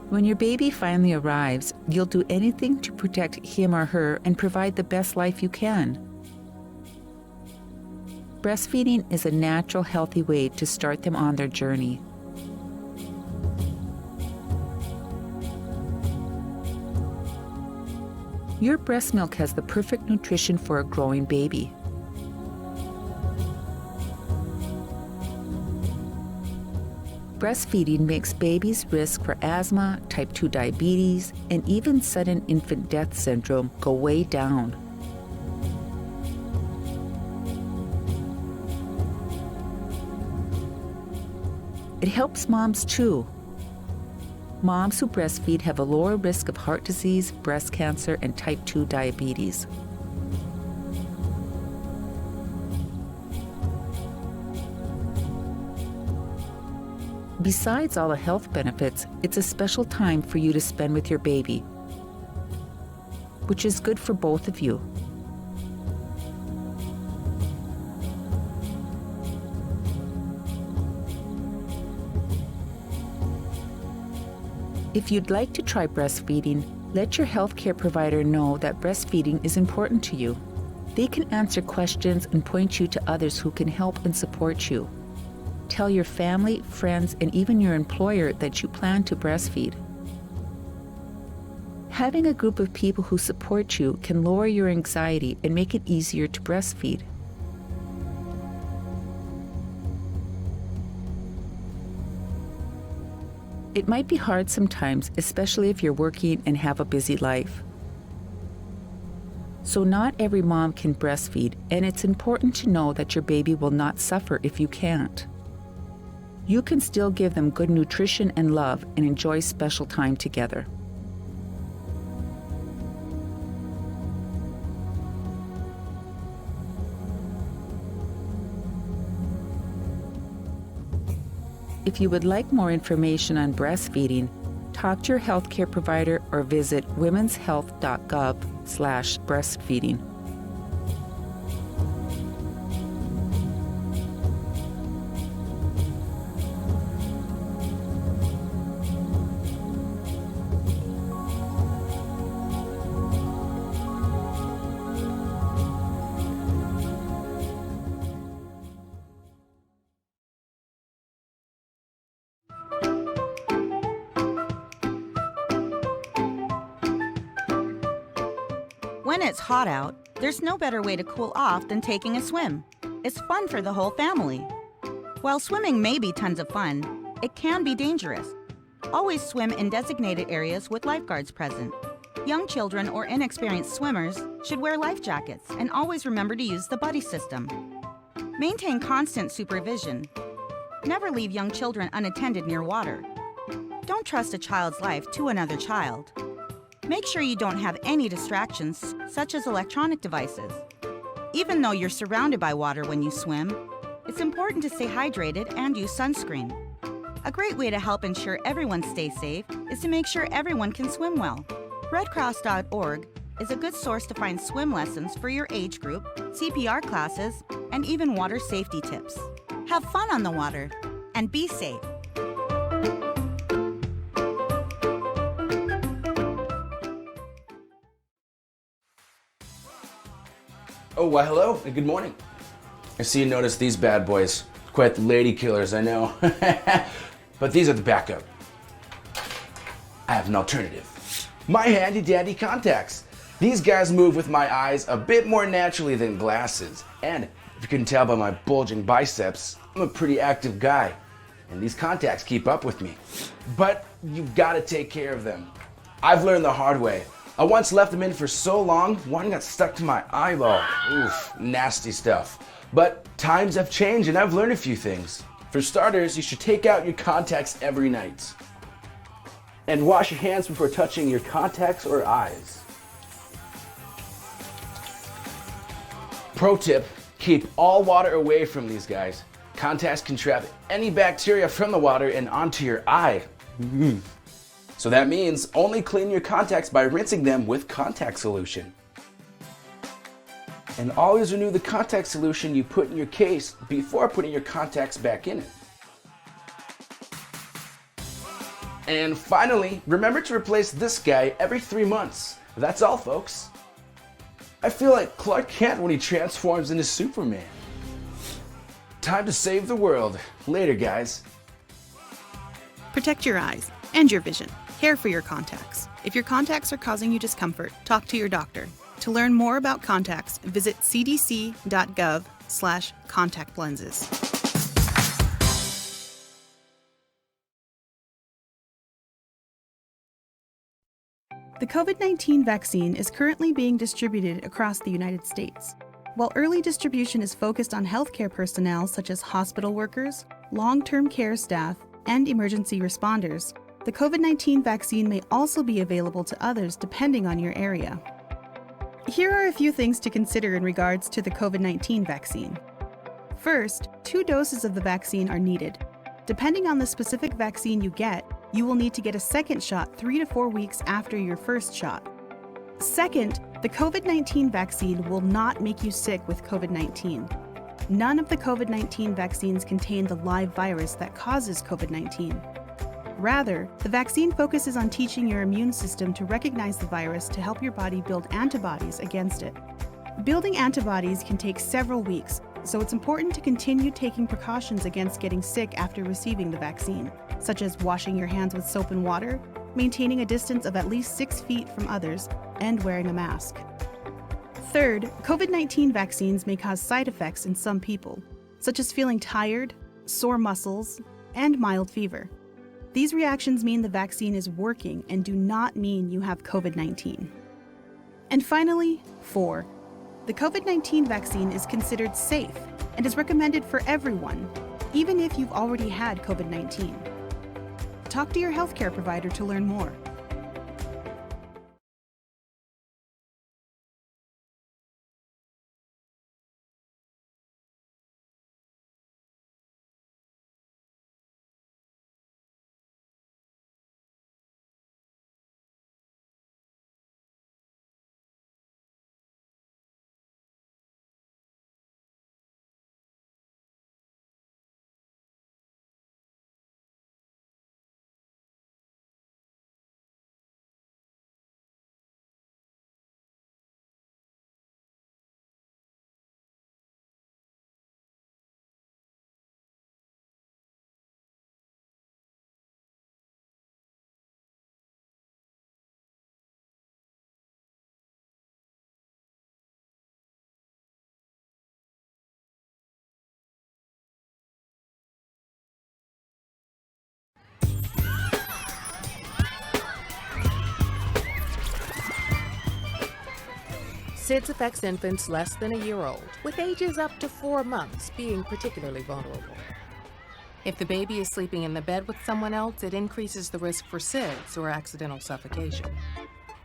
When your baby finally arrives, you'll do anything to protect him or her and provide the best life you can. Breastfeeding is a natural, healthy way to start them on their journey. Your breast milk has the perfect nutrition for a growing baby. Breastfeeding makes babies' risk for asthma, type 2 diabetes, and even sudden infant death syndrome go way down. It helps moms too. Moms who breastfeed have a lower risk of heart disease, breast cancer, and type 2 diabetes. Besides all the health benefits, it's a special time for you to spend with your baby, which is good for both of you. If you'd like to try breastfeeding, let your healthcare provider know that breastfeeding is important to you. They can answer questions and point you to others who can help and support you. Tell your family, friends, and even your employer that you plan to breastfeed. Having a group of people who support you can lower your anxiety and make it easier to breastfeed. It might be hard sometimes, especially if you're working and have a busy life. So not every mom can breastfeed, and it's important to know that your baby will not suffer if you can't. You can still give them good nutrition and love and enjoy special time together. If you would like more information on breastfeeding, talk to your healthcare provider or visit womenshealth.gov/breastfeeding. When it's hot out, there's no better way to cool off than taking a swim. It's fun for the whole family. While swimming may be tons of fun, it can be dangerous. Always swim in designated areas with lifeguards present. Young children or inexperienced swimmers should wear life jackets and always remember to use the buddy system. Maintain constant supervision. Never leave young children unattended near water. Don't trust a child's life to another child. Make sure you don't have any distractions, such as electronic devices. Even though you're surrounded by water when you swim, it's important to stay hydrated and use sunscreen. A great way to help ensure everyone stays safe is to make sure everyone can swim well. RedCross.org is a good source to find swim lessons for your age group, CPR classes, and even water safety tips. Have fun on the water and be safe. Oh, why hello and good morning. I see you noticed these bad boys. Quite the lady killers, I know. But these are the backup. I have an alternative. My handy dandy contacts. These guys move with my eyes a bit more naturally than glasses. And If you couldn't tell by my bulging biceps, I'm a pretty active guy, and these contacts keep up with me. But you've got to take care of them. I've learned the hard way. I once left them in for so long, one got stuck to my eyeball. Oof, nasty stuff. But times have changed and I've learned a few things. For starters, you should take out your contacts every night. And wash your hands before touching your contacts or eyes. Pro tip, keep all water away from these guys. Contacts can trap any bacteria from the water and onto your eye. So that means only clean your contacts by rinsing them with contact solution. And always renew the contact solution you put in your case before putting your contacts back in it. And finally, remember to replace this guy every 3 months. That's all, folks. I feel like Clark Kent when he transforms into Superman. Time to save the world. Later, guys. Protect your eyes and your vision. Care for your contacts. If your contacts are causing you discomfort, talk to your doctor. To learn more about contacts, visit cdc.gov/contact lenses. The COVID-19 vaccine is currently being distributed across the United States. While early distribution is focused on healthcare personnel such as hospital workers, long-term care staff, and emergency responders, the COVID-19 vaccine may also be available to others depending on your area. Here are a few things to consider in regards to the COVID-19 vaccine. First, 2 doses of the vaccine are needed. Depending on the specific vaccine you get, you will need to get a second shot 3 to 4 weeks after your first shot. Second, the COVID-19 vaccine will not make you sick with COVID-19. None of the COVID-19 vaccines contain the live virus that causes COVID-19. Rather, the vaccine focuses on teaching your immune system to recognize the virus to help your body build antibodies against it. Building antibodies can take several weeks, so it's important to continue taking precautions against getting sick after receiving the vaccine, such as washing your hands with soap and water, maintaining a distance of at least 6 feet from others, and wearing a mask. Third, COVID-19 vaccines may cause side effects in some people, such as feeling tired, sore muscles, and mild fever. These reactions mean the vaccine is working and do not mean you have COVID-19. And finally, 4. The COVID-19 vaccine is considered safe and is recommended for everyone, even if you've already had COVID-19. Talk to your healthcare provider to learn more. SIDS affects infants less than a year old, with ages up to 4 months being particularly vulnerable. If the baby is sleeping in the bed with someone else, it increases the risk for SIDS or accidental suffocation.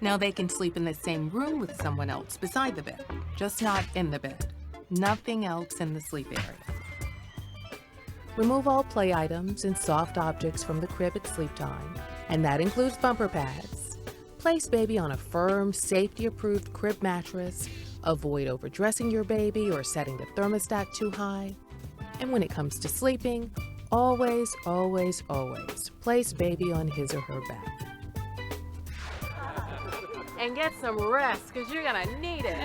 Now they can sleep in the same room with someone else beside the bed, just not in the bed. Nothing else in the sleep area. Remove all play items and soft objects from the crib at sleep time, and that includes bumper pads. Place baby on a firm, safety-approved crib mattress. Avoid overdressing your baby or setting the thermostat too high. And when it comes to sleeping, always, always, always place baby on his or her back. And get some rest, because you're gonna need it.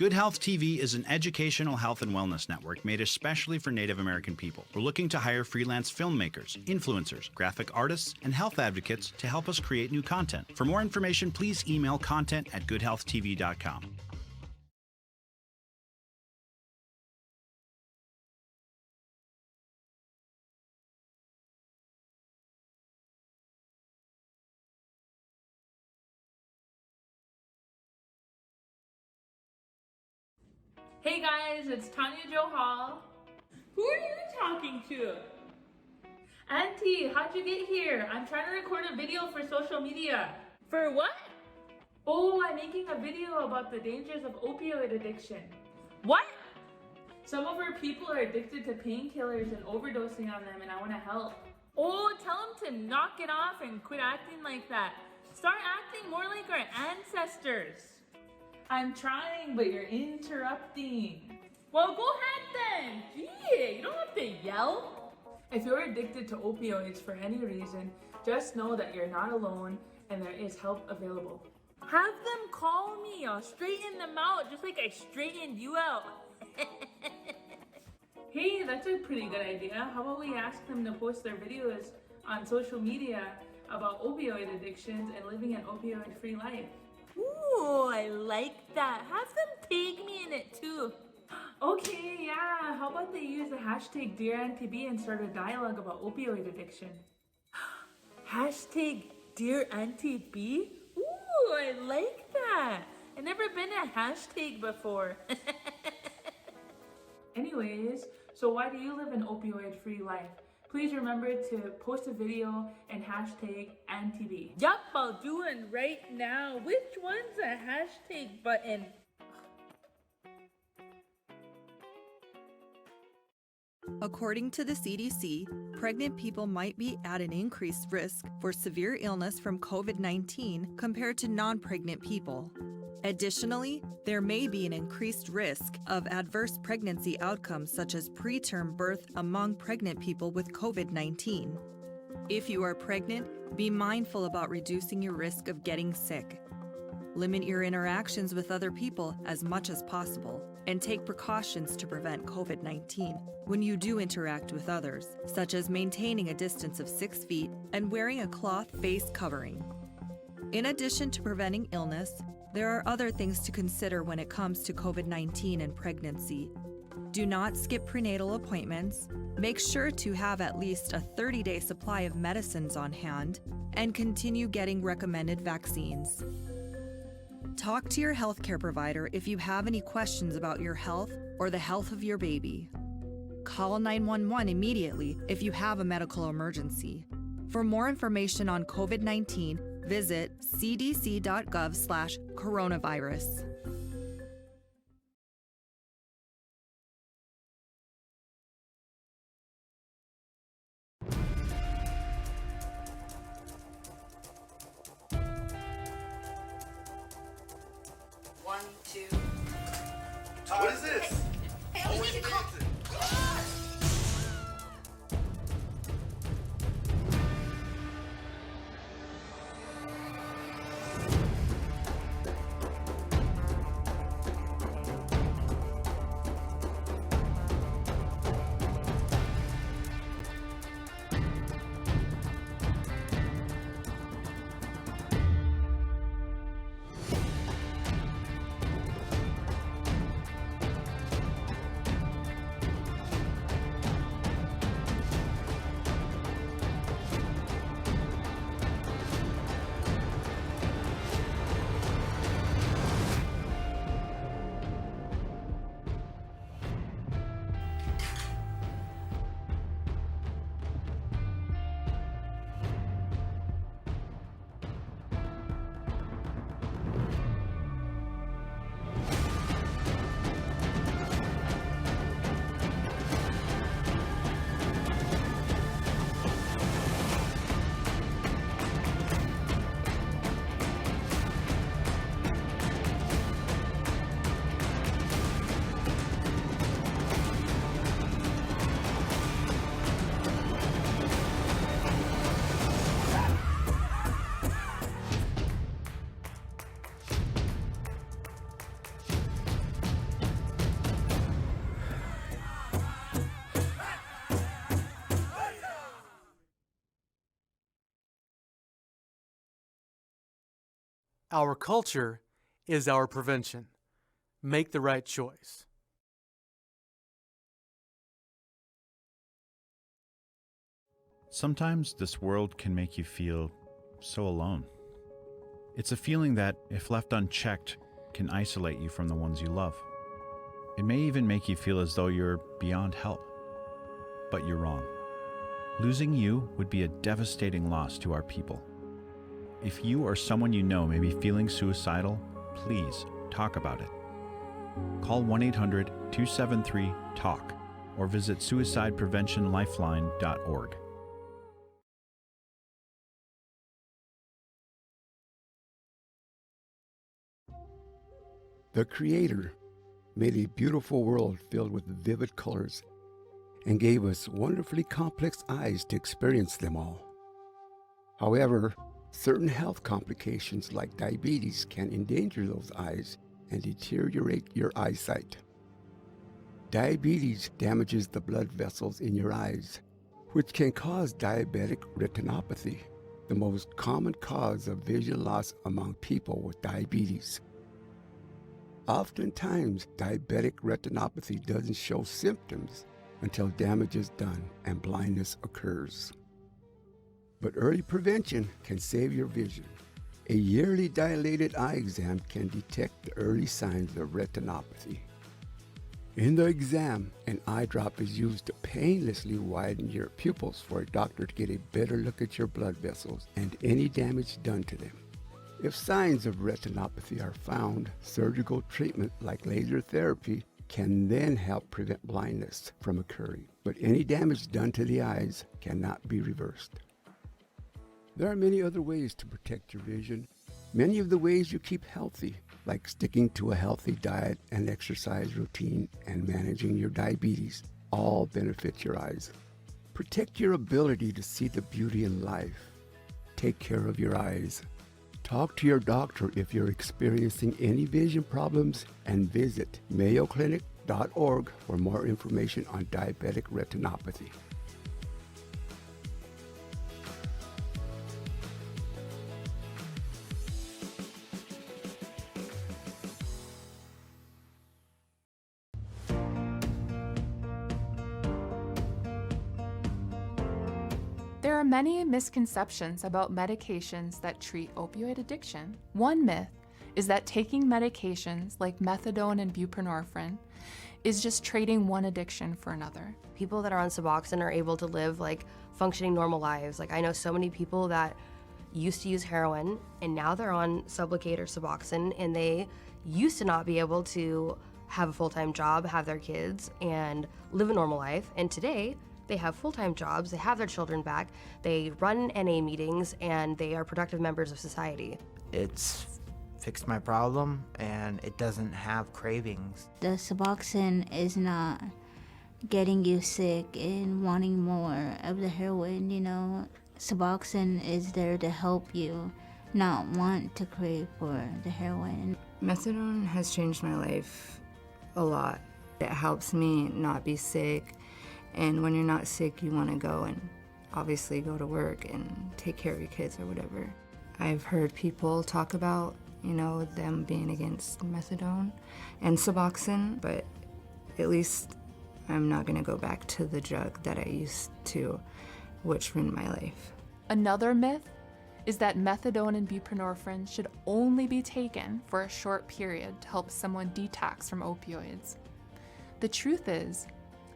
Good Health TV is an educational health and wellness network made especially for Native American people. We're looking to hire freelance filmmakers, influencers, graphic artists, and health advocates to help us create new content. For more information, please email content@goodhealthtv.com. Hey guys, it's Tanya Jo Hall. Who are you talking to? Auntie, how'd you get here? I'm trying to record a video for social media. For what? Oh, I'm making a video about the dangers of opioid addiction. What? Some of our people are addicted to painkillers and overdosing on them, and I want to help. Oh, tell them to knock it off and quit acting like that. Start acting more like our ancestors. I'm trying, but you're interrupting. Well, go ahead then. Gee, you don't have to yell. If you're addicted to opioids for any reason, just know that you're not alone and there is help available. Have them call me. I'll straighten them out just like I straightened you out. Hey, that's a pretty good idea. How about we ask them to post their videos on social media about opioid addictions and living an opioid-free life? Ooh, I like that. Have them tag me in it too. Okay, yeah. How about they use the hashtag DearAuntieB and start a dialogue about opioid addiction? Hashtag DearAuntieB? Ooh, I like that. I've never been a hashtag before. Anyways, so why do you live an opioid-free life? Please remember to post a video and hashtag AuntieB. Yup, I'll do it right now. Which one's a hashtag button? According to the CDC, pregnant people might be at an increased risk for severe illness from COVID-19 compared to non-pregnant people. Additionally, there may be an increased risk of adverse pregnancy outcomes such as preterm birth among pregnant people with COVID-19. If you are pregnant, be mindful about reducing your risk of getting sick. Limit your interactions with other people as much as possible, and take precautions to prevent COVID-19 when you do interact with others, such as maintaining a distance of 6 feet and wearing a cloth face covering. In addition to preventing illness, there are other things to consider when it comes to COVID-19 and pregnancy. Do not skip prenatal appointments, make sure to have at least a 30-day supply of medicines on hand, and continue getting recommended vaccines. Talk to your healthcare provider if you have any questions about your health or the health of your baby. Call 911 immediately if you have a medical emergency. For more information on COVID-19, visit cdc.gov/coronavirus. One, two. What is this? Hey, we need to call. Our culture is our prevention. Make the right choice. Sometimes this world can make you feel so alone. It's a feeling that, if left unchecked, can isolate you from the ones you love. It may even make you feel as though you're beyond help. But you're wrong. Losing you would be a devastating loss to our people. If you or someone you know may be feeling suicidal, please talk about it. Call 1-800-273-TALK or visit suicidepreventionlifeline.org. The Creator made a beautiful world filled with vivid colors and gave us wonderfully complex eyes to experience them all. However, certain health complications like diabetes can endanger those eyes and deteriorate your eyesight. Diabetes damages the blood vessels in your eyes, which can cause diabetic retinopathy, the most common cause of vision loss among people with diabetes. Oftentimes, diabetic retinopathy doesn't show symptoms until damage is done and blindness occurs. But early prevention can save your vision. A yearly dilated eye exam can detect the early signs of retinopathy. In the exam, an eye drop is used to painlessly widen your pupils for a doctor to get a better look at your blood vessels and any damage done to them. If signs of retinopathy are found, surgical treatment like laser therapy can then help prevent blindness from occurring, but any damage done to the eyes cannot be reversed. There are many other ways to protect your vision. Many of the ways you keep healthy, like sticking to a healthy diet and exercise routine and managing your diabetes, all benefit your eyes. Protect your ability to see the beauty in life. Take care of your eyes. Talk to your doctor if you're experiencing any vision problems and visit mayoclinic.org for more information on diabetic retinopathy. There are many misconceptions about medications that treat opioid addiction. One myth is that taking medications like methadone and buprenorphine is just trading one addiction for another. People that are on Suboxone are able to live like functioning normal lives. Like I know so many people that used to use heroin and now they're on Sublocade or Suboxone, and they used to not be able to have a full-time job, have their kids, and live a normal life. And today, they have full-time jobs, they have their children back, they run NA meetings, and they are productive members of society. It's fixed my problem, and it doesn't have cravings. The Suboxone is not getting you sick and wanting more of the heroin, you know. Suboxone is there to help you not want to crave for the heroin. Methadone has changed my life a lot. It helps me not be sick. And when you're not sick, you want to go and obviously go to work and take care of your kids or whatever. I've heard people talk about, you know, them being against methadone and Suboxone, but at least I'm not going to go back to the drug that I used to, which ruined my life. Another myth is that methadone and buprenorphine should only be taken for a short period to help someone detox from opioids. The truth is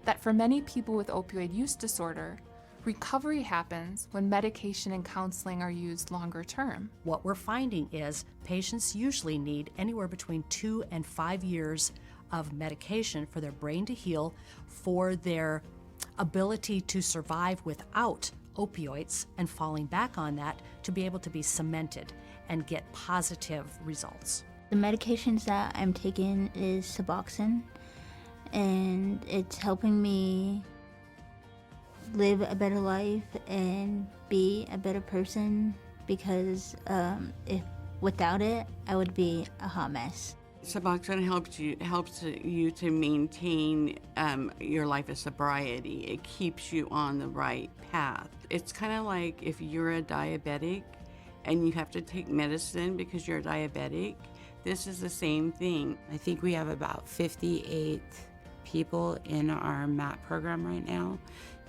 that for many people with opioid use disorder, recovery happens when medication and counseling are used longer term. What we're finding is patients usually need anywhere between 2 and 5 years of medication for their brain to heal, for their ability to survive without opioids and falling back on that to be able to be cemented and get positive results. The medications that I'm taking is Suboxone, and it's helping me live a better life and be a better person, because if without it, I would be a hot mess. Suboxone helps you to maintain your life of sobriety. It keeps you on the right path. It's kind of like if you're a diabetic and you have to take medicine because you're diabetic, this is the same thing. I think we have about 58 people in our MAP program right now,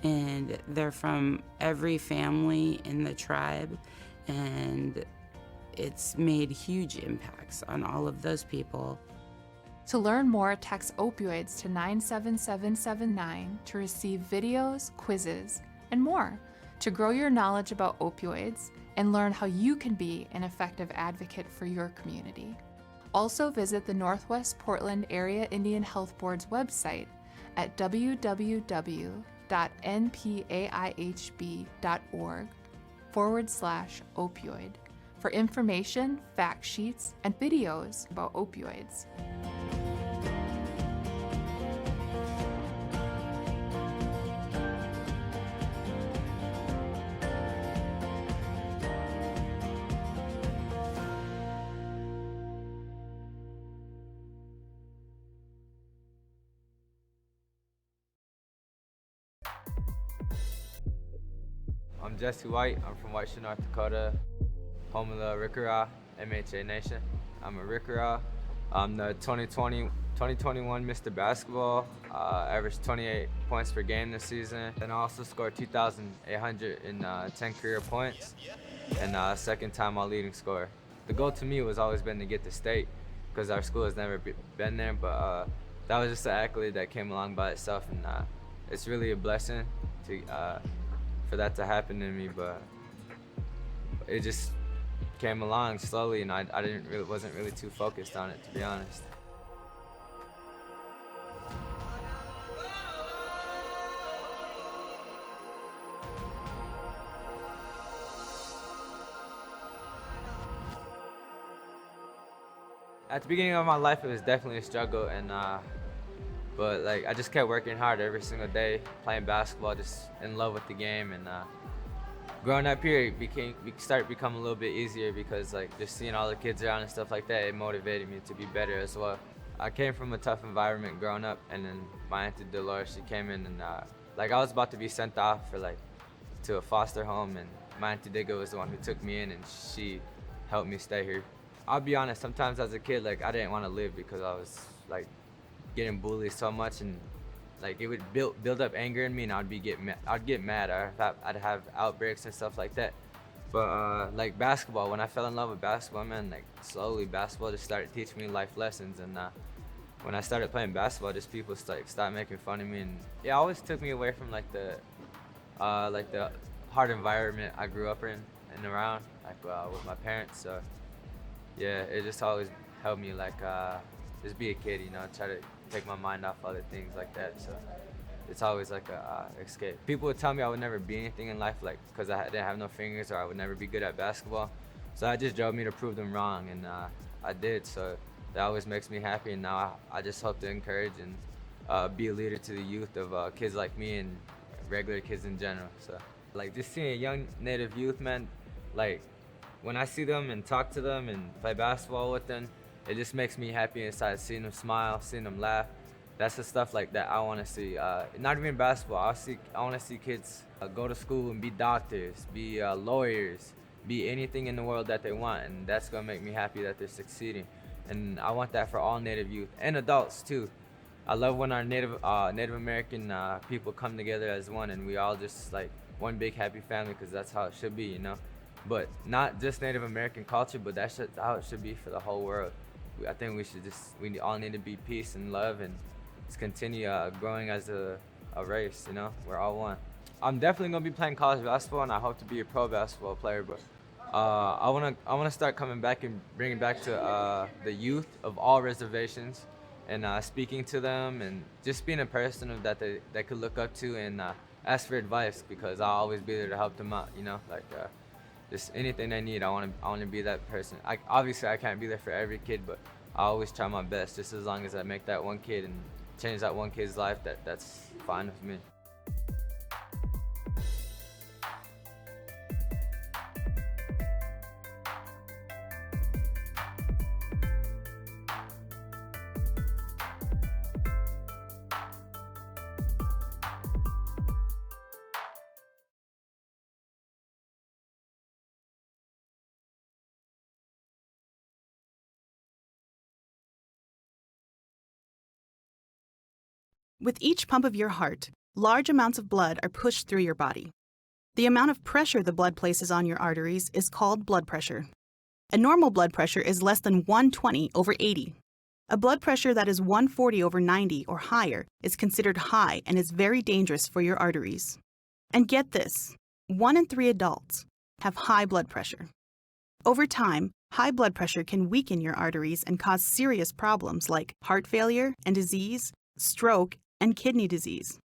and they're from every family in the tribe, and it's made huge impacts on all of those people. To learn more, text opioids to 97779 to receive videos, quizzes, and more to grow your knowledge about opioids and learn how you can be an effective advocate for your community. Also visit the Northwest Portland Area Indian Health Board's website at www.npaihb.org/opioid for information, fact sheets, and videos about opioids. I'm Jesse White. I'm from White Shore, North Dakota, home of the Rickera MHA Nation. I'm a Rickera. I'm the 2021 Mr. Basketball. Averaged 28 points per game this season. And I also scored 2,810 career points, and second time all leading scorer. The goal to me was always been to get to state because our school has never been there, but that was just an accolade that came along by itself, and it's really a blessing to for that to happen to me, but it just came along slowly, and I wasn't really too focused on it, to be honest. At the beginning of my life, it was definitely a struggle, and but like I just kept working hard every single day, playing basketball, just in love with the game, and growing up here, it started to become a little bit easier because like just seeing all the kids around and stuff like that, it motivated me to be better as well. I came from a tough environment growing up, and then my auntie Dolores, she came in, and like I was about to be sent off for to a foster home, and my auntie Digga was the one who took me in, and she helped me stay here. I'll be honest, sometimes as a kid, like I didn't want to live because I was like getting bullied so much, and like it would build up anger in me, and I'd get mad. I'd have outbreaks and stuff like that. But like basketball, when I fell in love with basketball, man, like slowly basketball just started teaching me life lessons, and when I started playing basketball, just people started making fun of me, and it always took me away from like the hard environment I grew up in and around, like with my parents. So yeah, it just always helped me like just be a kid, you know, try to take my mind off other things like that. So it's always like a escape. People would tell me I would never be anything in life, like because I didn't have no fingers, or I would never be good at basketball. So that just drove me to prove them wrong, and I did. So that always makes me happy, and now I just hope to encourage and be a leader to the youth of kids like me and regular kids in general. So like just seeing a young Native youth, man, like when I see them and talk to them and play basketball with them, it just makes me happy inside, seeing them smile, seeing them laugh. That's the stuff like that I want to see. Not even basketball. I want to see kids go to school and be doctors, be lawyers, be anything in the world that they want, and that's gonna make me happy that they're succeeding. And I want that for all Native youth and adults too. I love when our Native American people come together as one, and we all just like one big happy family, because that's how it should be, you know. But not just Native American culture, but that's how it should be for the whole world. I think we all need to be peace and love, and just continue growing as a race, you know. We're all one. I'm definitely gonna be playing college basketball, and I hope to be a pro basketball player, but I wanna start coming back and bringing back to the youth of all reservations, and speaking to them, and just being a person that they could look up to, and ask for advice, because I'll always be there to help them out, you know, like just anything they need. I want to be that person. Obviously I can't be there for every kid, but I always try my best, just as long as I make that one kid and change that one kid's life, that's fine with me. With each pump of your heart, large amounts of blood are pushed through your body. The amount of pressure the blood places on your arteries is called blood pressure. A normal blood pressure is less than 120/80. A blood pressure that is 140/90 or higher is considered high and is very dangerous for your arteries. And get this, 1 in 3 adults have high blood pressure. Over time, high blood pressure can weaken your arteries and cause serious problems like heart failure and disease, stroke, and kidney disease.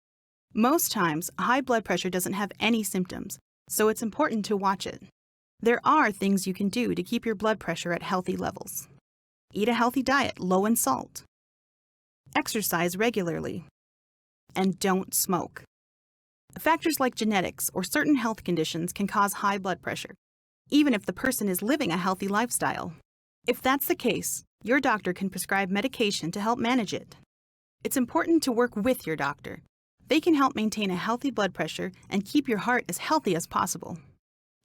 Most times, high blood pressure doesn't have any symptoms, so it's important to watch it. There are things you can do to keep your blood pressure at healthy levels. Eat a healthy diet low in salt. Exercise regularly. And don't smoke. Factors like genetics or certain health conditions can cause high blood pressure, even if the person is living a healthy lifestyle. If that's the case, your doctor can prescribe medication to help manage it. It's important to work with your doctor. They can help maintain a healthy blood pressure and keep your heart as healthy as possible.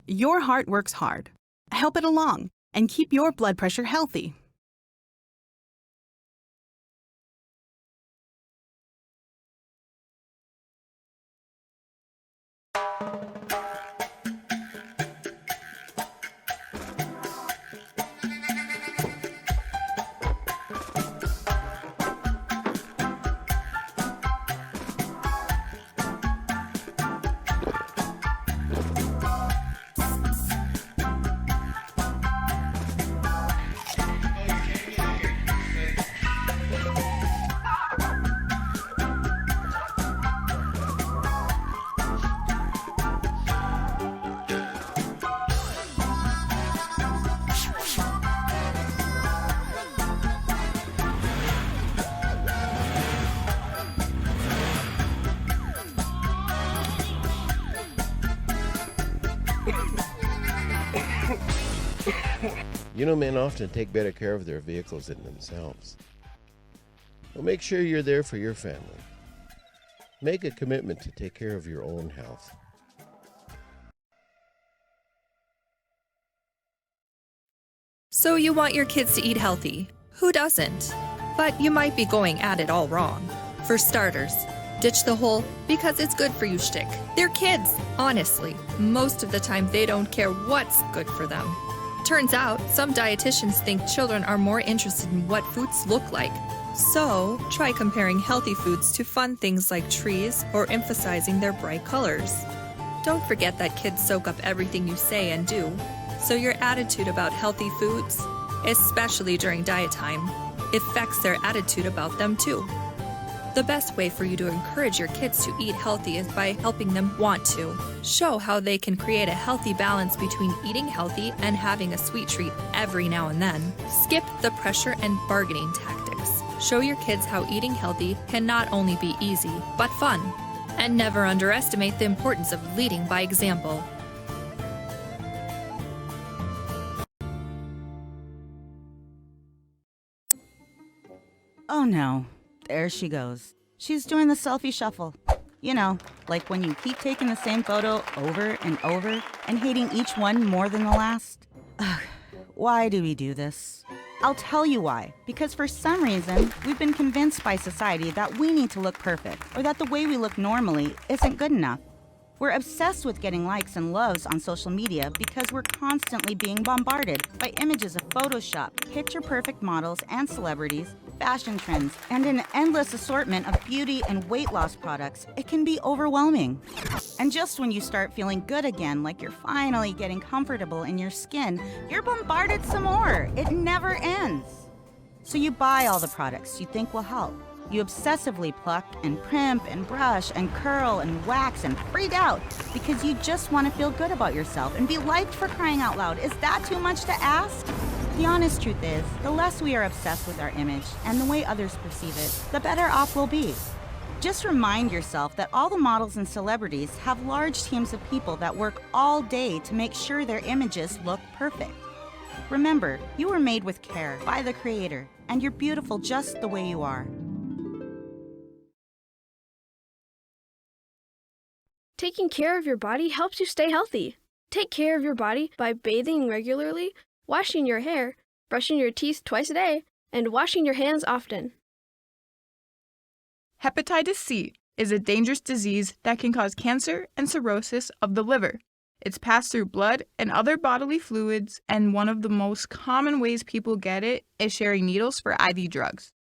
Your heart works hard. Help it along and keep your blood pressure healthy. You know, men often take better care of their vehicles than themselves. Well, make sure you're there for your family. Make a commitment to take care of your own health. So you want your kids to eat healthy. Who doesn't? But you might be going at it all wrong. For starters, ditch the whole because it's good for you shtick. They're kids, honestly. Most of the time they don't care what's good for them. Turns out, some dietitians think children are more interested in what foods look like. So, try comparing healthy foods to fun things like trees or emphasizing their bright colors. Don't forget that kids soak up everything you say and do. So your attitude about healthy foods, especially during diet time, affects their attitude about them too. The best way for you to encourage your kids to eat healthy is by helping them want to. Show how they can create a healthy balance between eating healthy and having a sweet treat every now and then. Skip the pressure and bargaining tactics. Show your kids how eating healthy can not only be easy, but fun. And never underestimate the importance of leading by example. Oh no. There she goes. She's doing the selfie shuffle. You know, like when you keep taking the same photo over and over and hating each one more than the last. Ugh, why do we do this? I'll tell you why. Because for some reason, we've been convinced by society that we need to look perfect, or that the way we look normally isn't good enough. We're obsessed with getting likes and loves on social media because we're constantly being bombarded by images of Photoshopped, picture-perfect models and celebrities, fashion trends, and an endless assortment of beauty and weight loss products. It can be overwhelming. And just when you start feeling good again, like you're finally getting comfortable in your skin, you're bombarded some more. It never ends. So you buy all the products you think will help. You obsessively pluck and primp and brush and curl and wax and freak out because you just want to feel good about yourself and be liked, for crying out loud. Is that too much to ask? The honest truth is, the less we are obsessed with our image and the way others perceive it, the better off we'll be. Just remind yourself that all the models and celebrities have large teams of people that work all day to make sure their images look perfect. Remember, you were made with care by the Creator, and you're beautiful just the way you are. Taking care of your body helps you stay healthy. Take care of your body by bathing regularly, washing your hair, brushing your teeth twice a day, and washing your hands often. Hepatitis C is a dangerous disease that can cause cancer and cirrhosis of the liver. It's passed through blood and other bodily fluids, and one of the most common ways people get it is sharing needles for IV drugs.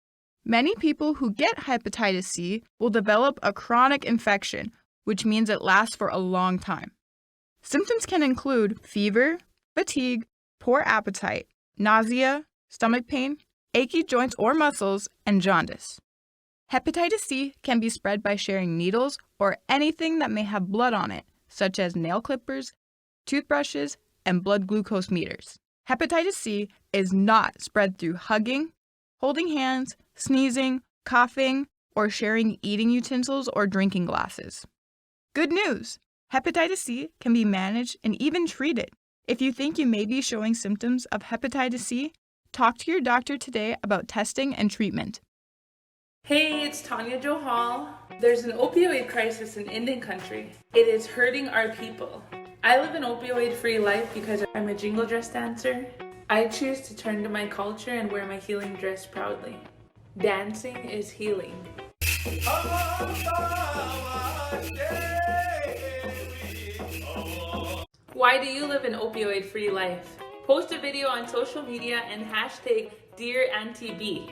Many people who get hepatitis C will develop a chronic infection, which means it lasts for a long time. Symptoms can include fever, fatigue, poor appetite, nausea, stomach pain, achy joints or muscles, and jaundice. Hepatitis C can be spread by sharing needles or anything that may have blood on it, such as nail clippers, toothbrushes, and blood glucose meters. Hepatitis C is not spread through hugging, holding hands, sneezing, coughing, or sharing eating utensils or drinking glasses. Good news! Hepatitis C can be managed and even treated. If you think you may be showing symptoms of hepatitis C, talk to your doctor today about testing and treatment. Hey, it's Tanya Johal. There's an opioid crisis in Indian country. It is hurting our people. I live an opioid-free life because I'm a jingle dress dancer. I choose to turn to my culture and wear my healing dress proudly. Dancing is healing. Why do you live an opioid-free life? Post a video on social media and hashtag Dear Auntie B.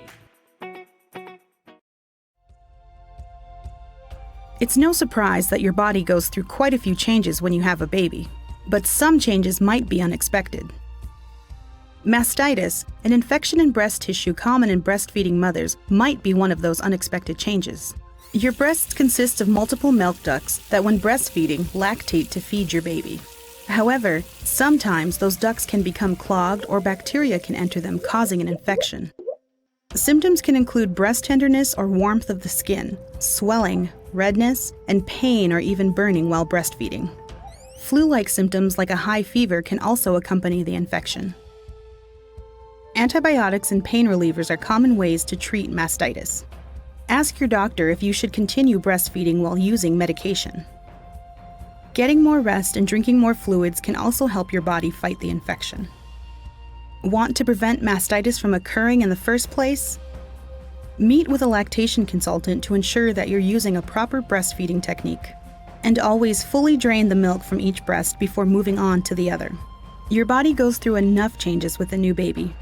It's no surprise that your body goes through quite a few changes when you have a baby, but some changes might be unexpected. Mastitis, an infection in breast tissue common in breastfeeding mothers, might be one of those unexpected changes. Your breasts consist of multiple milk ducts that, when breastfeeding, lactate to feed your baby. However, sometimes those ducts can become clogged or bacteria can enter them, causing an infection. Symptoms can include breast tenderness or warmth of the skin, swelling, redness, and pain or even burning while breastfeeding. Flu-like symptoms like a high fever can also accompany the infection. Antibiotics and pain relievers are common ways to treat mastitis. Ask your doctor if you should continue breastfeeding while using medication. Getting more rest and drinking more fluids can also help your body fight the infection. Want to prevent mastitis from occurring in the first place? Meet with a lactation consultant to ensure that you're using a proper breastfeeding technique. And always fully drain the milk from each breast before moving on to the other. Your body goes through enough changes with a new baby.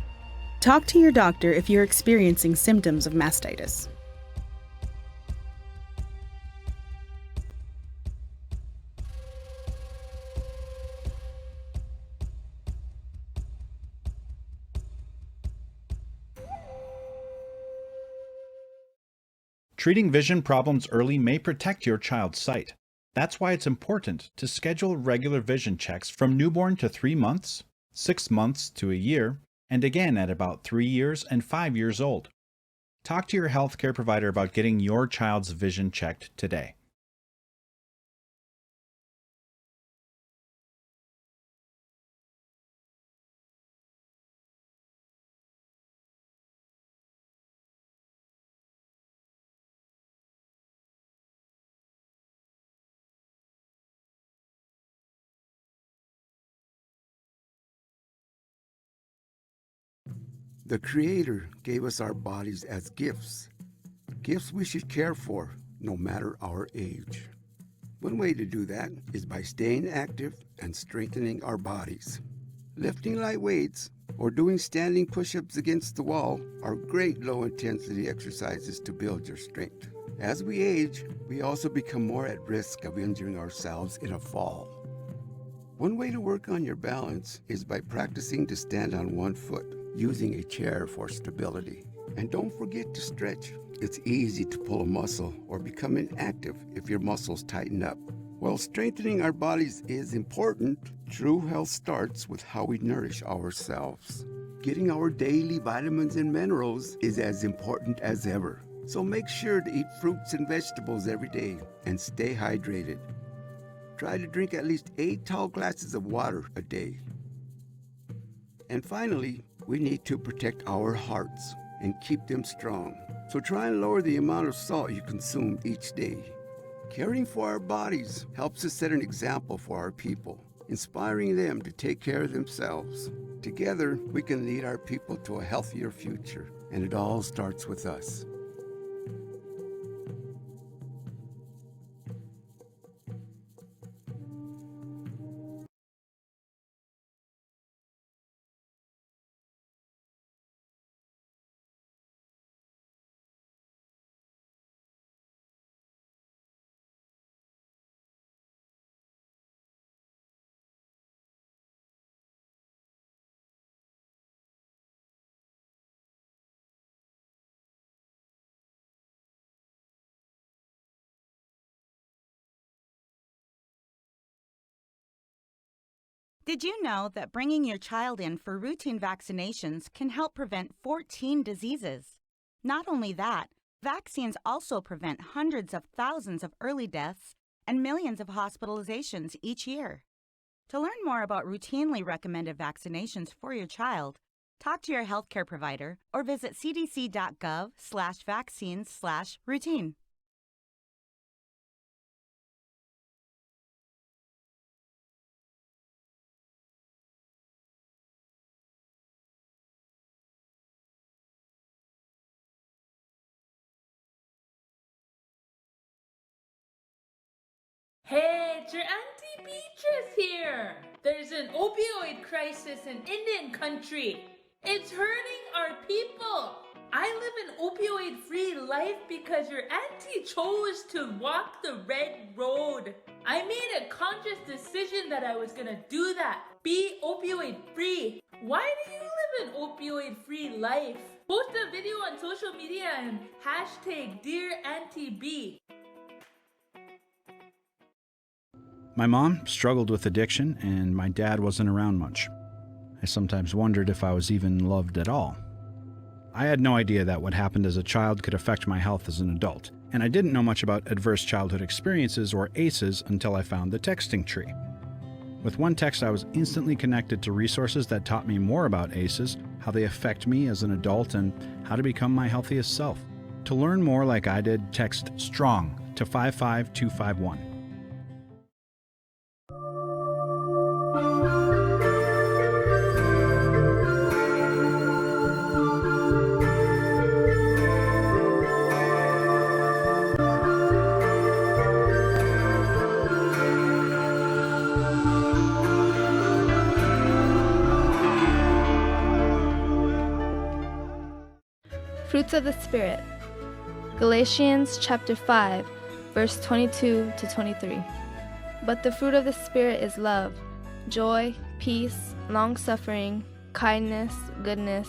Talk to your doctor if you're experiencing symptoms of mastitis. Treating vision problems early may protect your child's sight. That's why it's important to schedule regular vision checks from newborn to 3 months, 6 months to a year, and again at about 3 years and 5 years old. Talk to your healthcare provider about getting your child's vision checked today. The Creator gave us our bodies as gifts, gifts we should care for no matter our age. One way to do that is by staying active and strengthening our bodies. Lifting light weights or doing standing push-ups against the wall are great low-intensity exercises to build your strength. As we age, we also become more at risk of injuring ourselves in a fall. One way to work on your balance is by practicing to stand on one foot, using a chair for stability. And don't forget to stretch. It's easy to pull a muscle or become inactive if your muscles tighten up. While strengthening our bodies is important, true health starts with how we nourish ourselves. Getting our daily vitamins and minerals is as important as ever. So make sure to eat fruits and vegetables every day and stay hydrated. Try to drink at least 8 tall glasses of water a day. And finally, we need to protect our hearts and keep them strong. So try and lower the amount of salt you consume each day. Caring for our bodies helps us set an example for our people, inspiring them to take care of themselves. Together, we can lead our people to a healthier future, and it all starts with us. Did you know that bringing your child in for routine vaccinations can help prevent 14 diseases? Not only that, vaccines also prevent hundreds of thousands of early deaths and millions of hospitalizations each year. To learn more about routinely recommended vaccinations for your child, talk to your healthcare provider or visit cdc.gov/vaccines/routine. Hey, it's your Auntie Beatrice here! There's an opioid crisis in Indian country. It's hurting our people. I live an opioid-free life because your auntie chose to walk the red road. I made a conscious decision that I was gonna do that. Be opioid-free. Why do you live an opioid-free life? Post a video on social media and hashtag Dear Auntie B. My mom struggled with addiction, and my dad wasn't around much. I sometimes wondered if I was even loved at all. I had no idea that what happened as a child could affect my health as an adult, and I didn't know much about adverse childhood experiences or ACEs until I found the texting tree. With one text, I was instantly connected to resources that taught me more about ACEs, how they affect me as an adult, and how to become my healthiest self. To learn more like I did, text STRONG to 55251. Fruits of the Spirit. Galatians chapter 5, verse 22 to 23. But the fruit of the Spirit is love, joy, peace, long-suffering, kindness, goodness,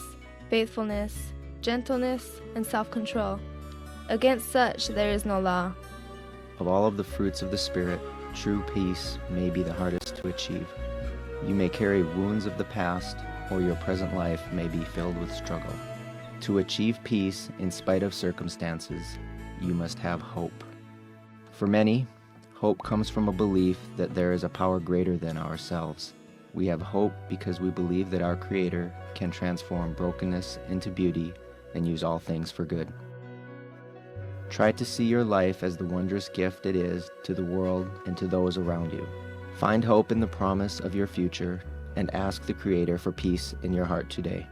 faithfulness, gentleness, and self-control. Against such there is no law. Of all of the fruits of the Spirit, true peace may be the hardest to achieve. You may carry wounds of the past, or your present life may be filled with struggle. To achieve peace in spite of circumstances, you must have hope. For many, hope comes from a belief that there is a power greater than ourselves. We have hope because we believe that our Creator can transform brokenness into beauty and use all things for good. Try to see your life as the wondrous gift it is to the world and to those around you. Find hope in the promise of your future and ask the Creator for peace in your heart today.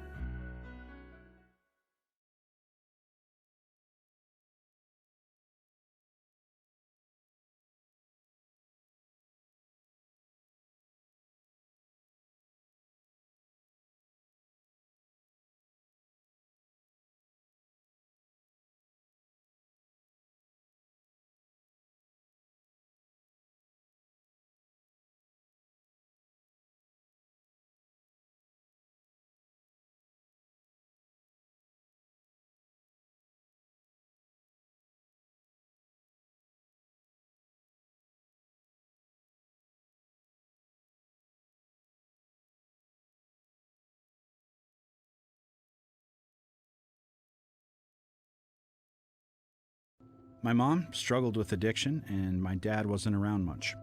My mom struggled with addiction, and my dad wasn't around much.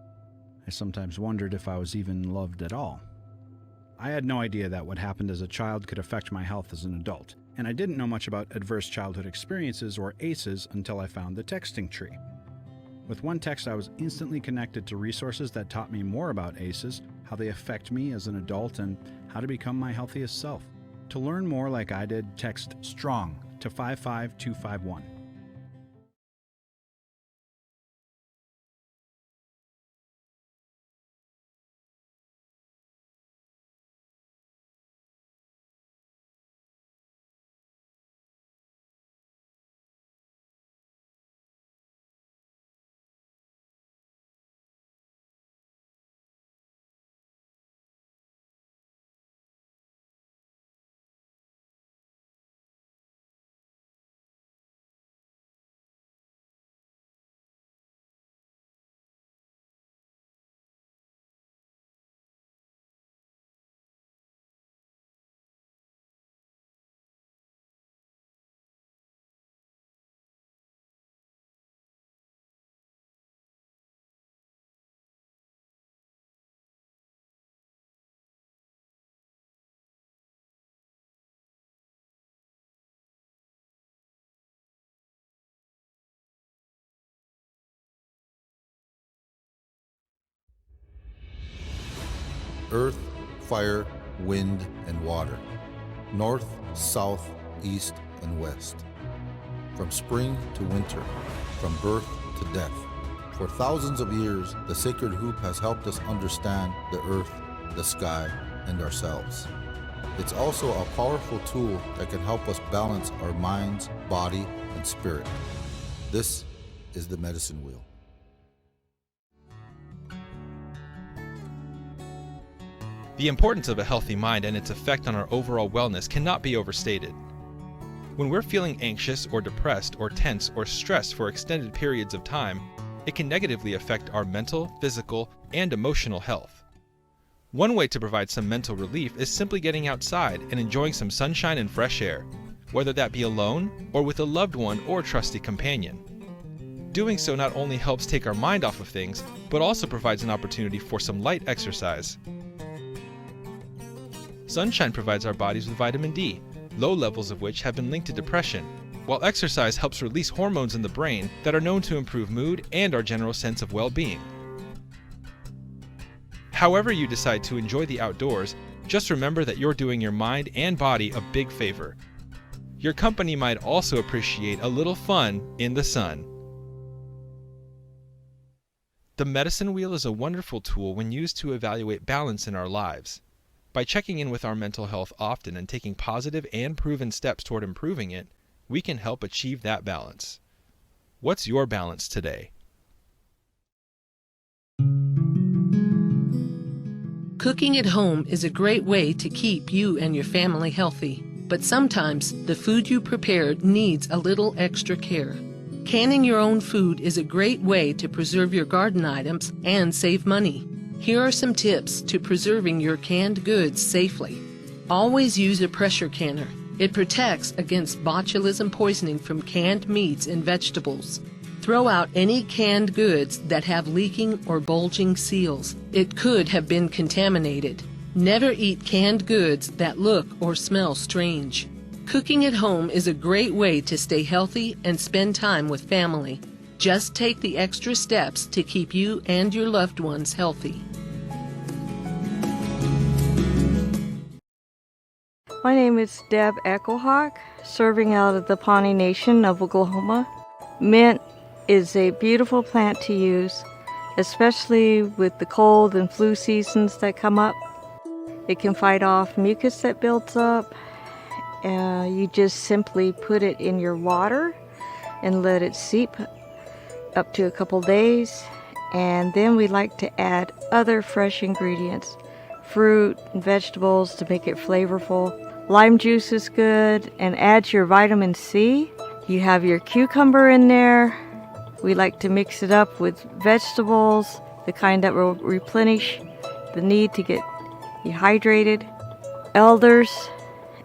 I sometimes wondered if I was even loved at all. I had no idea that what happened as a child could affect my health as an adult, and I didn't know much about adverse childhood experiences or ACEs until I found the texting tree. With one text, I was instantly connected to resources that taught me more about ACEs, how they affect me as an adult, and how to become my healthiest self. To learn more like I did, text STRONG to 55251. earth, fire, wind, and water, north, south, east, and west. From spring to winter, from birth to death. For thousands of years, the sacred hoop has helped us understand the earth, the sky, and ourselves. It's also a powerful tool that can help us balance our minds, body, and spirit. This is the medicine wheel. The importance of a healthy mind and its effect on our overall wellness cannot be overstated. When we're feeling anxious or depressed or tense or stressed for extended periods of time, it can negatively affect our mental, physical, and emotional health. One way to provide some mental relief is simply getting outside and enjoying some sunshine and fresh air, whether that be alone or with a loved one or trusty companion. Doing so not only helps take our mind off of things, but also provides an opportunity for some light exercise. Sunshine provides our bodies with vitamin D, low levels of which have been linked to depression, while exercise helps release hormones in the brain that are known to improve mood and our general sense of well-being. However you decide to enjoy the outdoors, just remember that you're doing your mind and body a big favor. Your company might also appreciate a little fun in the sun. The medicine wheel is a wonderful tool when used to evaluate balance in our lives. By checking in with our mental health often and taking positive and proven steps toward improving it, we can help achieve that balance. What's your balance today? Cooking at home is a great way to keep you and your family healthy, but sometimes the food you prepared needs a little extra care. Canning your own food is a great way to preserve your garden items and save money. Here are some tips to preserving your canned goods safely. Always use a pressure canner. It protects against botulism poisoning from canned meats and vegetables. Throw out any canned goods that have leaking or bulging seals. It could have been contaminated. Never eat canned goods that look or smell strange. Cooking at home is a great way to stay healthy and spend time with family. Just take the extra steps to keep you and your loved ones healthy. My name is Deb Echohawk, serving out of the Pawnee Nation of Oklahoma. Mint is a beautiful plant to use, especially with the cold and flu seasons that come up. It can fight off mucus that builds up. You just simply put it in your water and let it seep up to a couple days. And then we like to add other fresh ingredients, fruit and vegetables to make it flavorful. Lime juice is good, and add your vitamin C. You have your cucumber in there. We like to mix it up with vegetables, the kind that will replenish the need to get dehydrated. Elders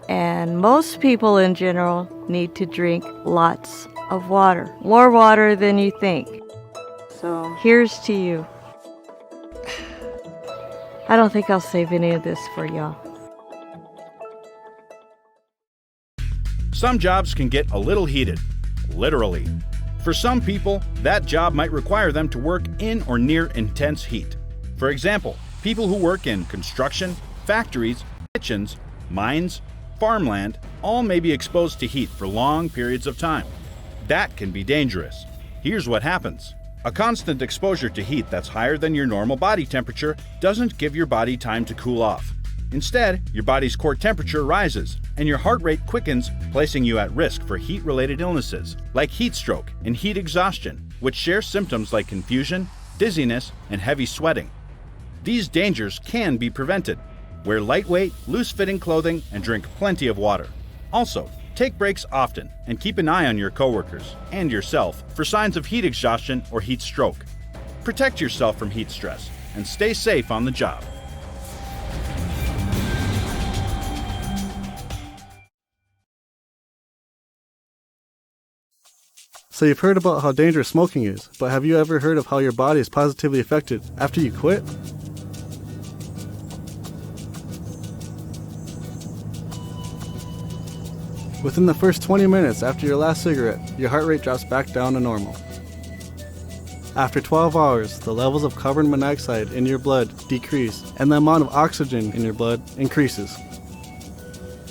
and most people in general need to drink lots of water. More water than you think. So here's to you. I don't think I'll save any of this for y'all. Some jobs can get a little heated, literally. For some people, that job might require them to work in or near intense heat. For example, people who work in construction, factories, kitchens, mines, farmland, all may be exposed to heat for long periods of time. That can be dangerous. Here's what happens. A constant exposure to heat that's higher than your normal body temperature doesn't give your body time to cool off. Instead, your body's core temperature rises, and your heart rate quickens, placing you at risk for heat-related illnesses like heat stroke and heat exhaustion, which share symptoms like confusion, dizziness, and heavy sweating. These dangers can be prevented. Wear lightweight, loose-fitting clothing and drink plenty of water. Also, take breaks often and keep an eye on your coworkers and yourself for signs of heat exhaustion or heat stroke. Protect yourself from heat stress and stay safe on the job. So you've heard about how dangerous smoking is, but have you ever heard of how your body is positively affected after you quit? Within the first 20 minutes after your last cigarette, your heart rate drops back down to normal. After 12 hours, the levels of carbon monoxide in your blood decrease and the amount of oxygen in your blood increases.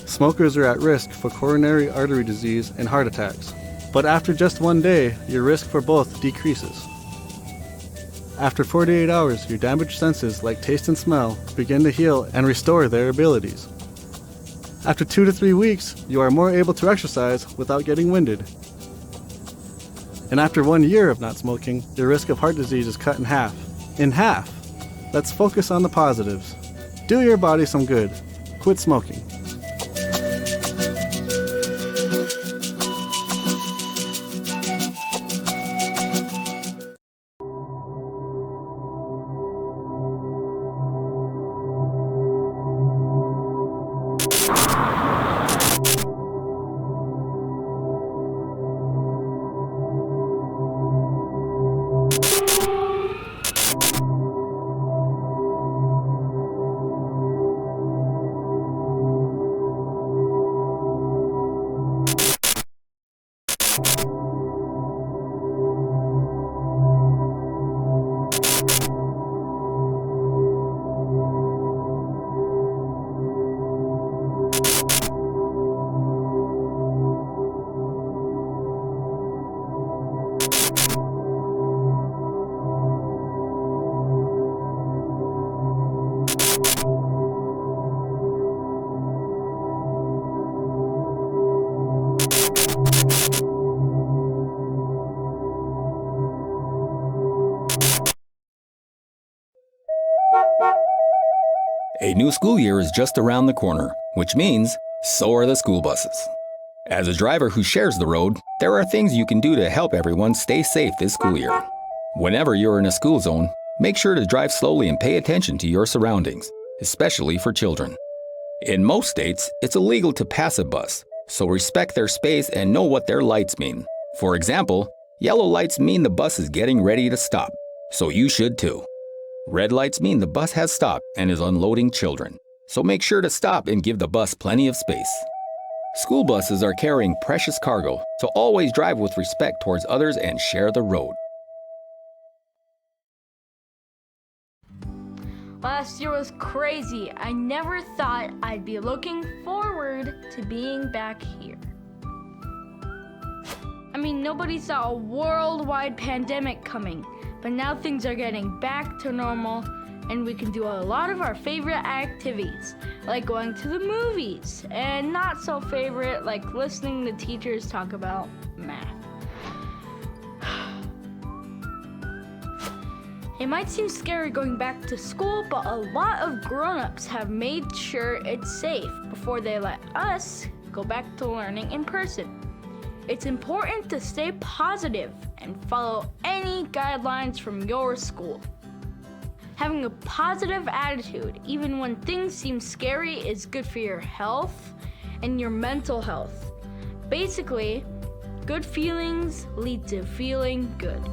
Smokers are at risk for coronary artery disease and heart attacks, but after just 1 day, your risk for both decreases. After 48 hours, your damaged senses like taste and smell begin to heal and restore their abilities. After 2 to 3 weeks, you are more able to exercise without getting winded. And after 1 year of not smoking, your risk of heart disease is cut in half. In half! Let's focus on the positives. Do your body some good. Quit smoking. A new school year is just around the corner, which means so are the school buses. As a driver who shares the road, there are things you can do to help everyone stay safe this school year. Whenever you're in a school zone, make sure to drive slowly and pay attention to your surroundings, especially for children. In most states, it's illegal to pass a bus, so respect their space and know what their lights mean. For example, yellow lights mean the bus is getting ready to stop, so you should too. Red lights mean the bus has stopped and is unloading children, so make sure to stop and give the bus plenty of space. School buses are carrying precious cargo, so always drive with respect towards others and share the road. Last year was crazy. I never thought I'd be looking forward to being back here. I mean, nobody saw a worldwide pandemic coming, but now things are getting back to normal and we can do a lot of our favorite activities, like going to the movies, and not so favorite, like listening to teachers talk about math. It might seem scary going back to school, but a lot of grown-ups have made sure it's safe before they let us go back to learning in person. It's important to stay positive and follow any guidelines from your school. Having a positive attitude, even when things seem scary, is good for your health and your mental health. Basically, good feelings lead to feeling good.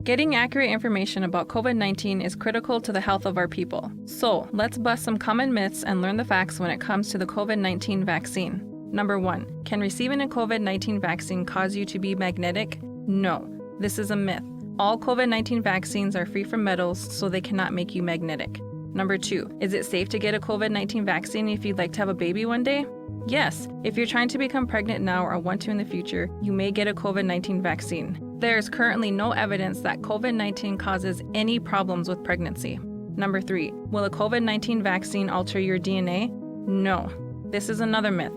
Getting accurate information about COVID-19 is critical to the health of our people. So, let's bust some common myths and learn the facts when it comes to the COVID-19 vaccine. Number 1. Can receiving a COVID-19 vaccine cause you to be magnetic? No, this is a myth. All COVID-19 vaccines are free from metals, so they cannot make you magnetic. Number 2. Is it safe to get a COVID-19 vaccine if you'd like to have a baby one day? Yes, if you're trying to become pregnant now or want to in the future, you may get a COVID-19 vaccine. There is currently no evidence that COVID-19 causes any problems with pregnancy. Number 3, will a COVID-19 vaccine alter your DNA? No, this is another myth.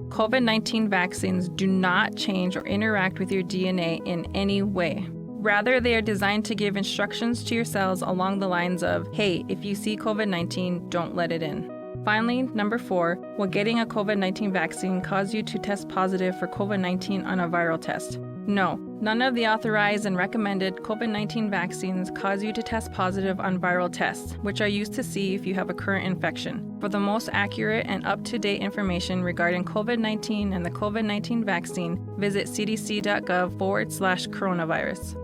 COVID-19 vaccines do not change or interact with your DNA in any way. Rather, they are designed to give instructions to your cells along the lines of, hey, if you see COVID-19, don't let it in. Finally, number 4, will getting a COVID-19 vaccine cause you to test positive for COVID-19 on a viral test? No, none of the authorized and recommended COVID-19 vaccines cause you to test positive on viral tests, which are used to see if you have a current infection. For the most accurate and up-to-date information regarding COVID-19 and the COVID-19 vaccine, visit cdc.gov/coronavirus.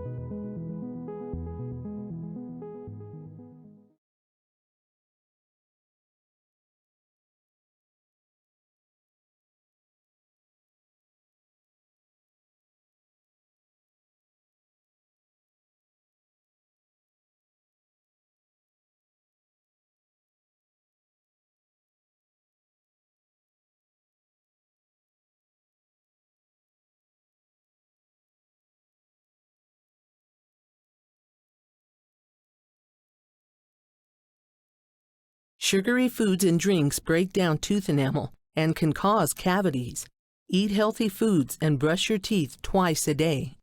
Sugary foods and drinks break down tooth enamel and can cause cavities. Eat healthy foods and brush your teeth twice a day.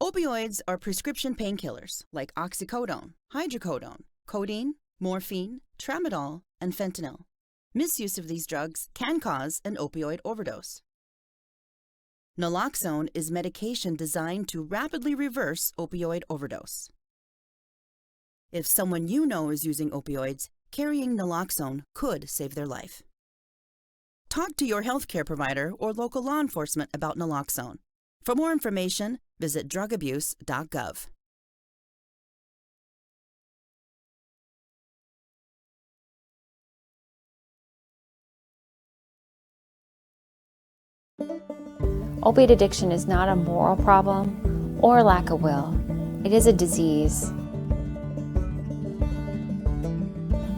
Opioids are prescription painkillers like oxycodone, hydrocodone, codeine, morphine, tramadol, and fentanyl. Misuse of these drugs can cause an opioid overdose. Naloxone is medication designed to rapidly reverse opioid overdose. If someone you know is using opioids, carrying naloxone could save their life. Talk to your healthcare provider or local law enforcement about naloxone. For more information, visit drugabuse.gov. Opiate addiction is not a moral problem or lack of will. It is a disease.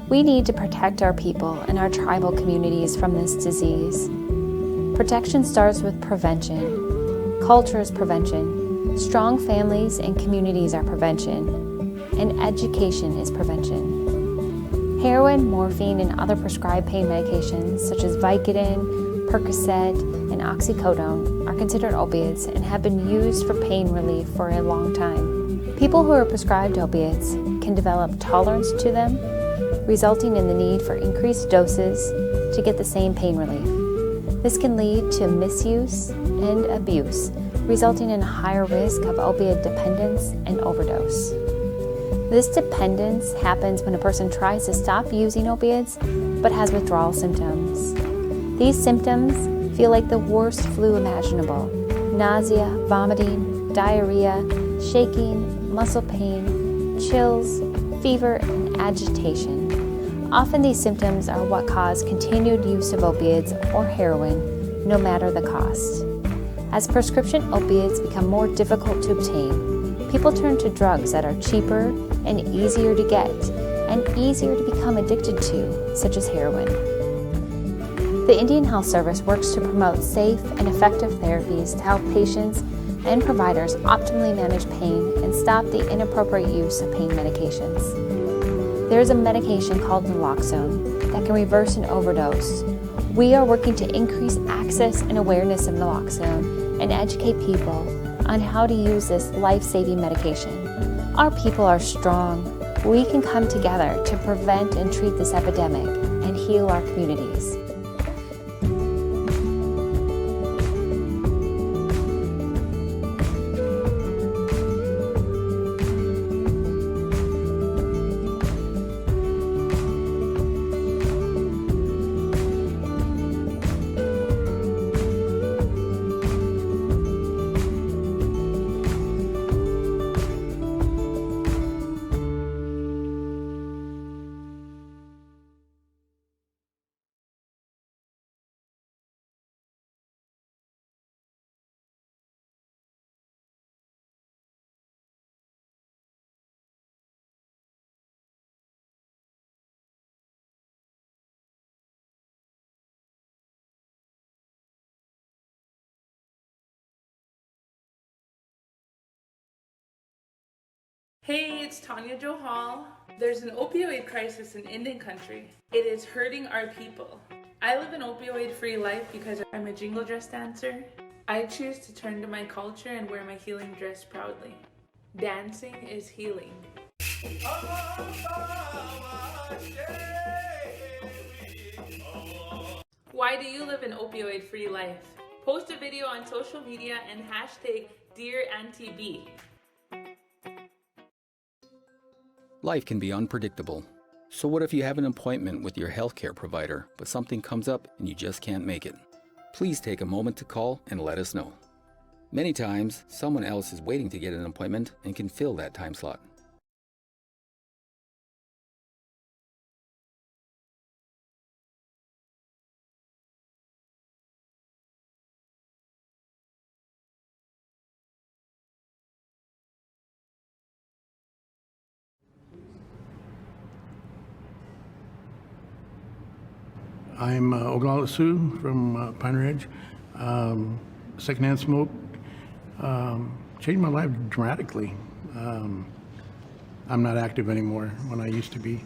We need to protect our people and our tribal communities from this disease. Protection starts with prevention. Culture is prevention. Strong families and communities are prevention. And education is prevention. Heroin, morphine, and other prescribed pain medications such as Vicodin, Percocet, and oxycodone are considered opiates and have been used for pain relief for a long time. People who are prescribed opiates can develop tolerance to them, resulting in the need for increased doses to get the same pain relief. This can lead to misuse and abuse, resulting in a higher risk of opiate dependence and overdose. This dependence happens when a person tries to stop using opiates but has withdrawal symptoms. These symptoms feel like the worst flu imaginable: nausea, vomiting, diarrhea, shaking, muscle pain, chills, fever, and agitation. Often these symptoms are what cause continued use of opiates or heroin, no matter the cost. As prescription opiates become more difficult to obtain, people turn to drugs that are cheaper and easier to get and easier to become addicted to, such as heroin. The Indian Health Service works to promote safe and effective therapies to help patients and providers optimally manage pain and stop the inappropriate use of pain medications. There is a medication called naloxone that can reverse an overdose. We are working to increase access and awareness of naloxone and educate people on how to use this life-saving medication. Our people are strong. We can come together to prevent and treat this epidemic and heal our communities. Hey, it's Tanya Johal. There's an opioid crisis in Indian country. It is hurting our people. I live an opioid-free life because I'm a jingle dress dancer. I choose to turn to my culture and wear my healing dress proudly. Dancing is healing. Why do you live an opioid-free life? Post a video on social media and hashtag Dear Auntie B. Life can be unpredictable. So what if you have an appointment with your healthcare provider, but something comes up and you just can't make it? Please take a moment to call and let us know. Many times, someone else is waiting to get an appointment and can fill that time slot. I'm Oglala Sioux from Pine Ridge. Secondhand smoke changed my life dramatically. I'm not active anymore when I used to be.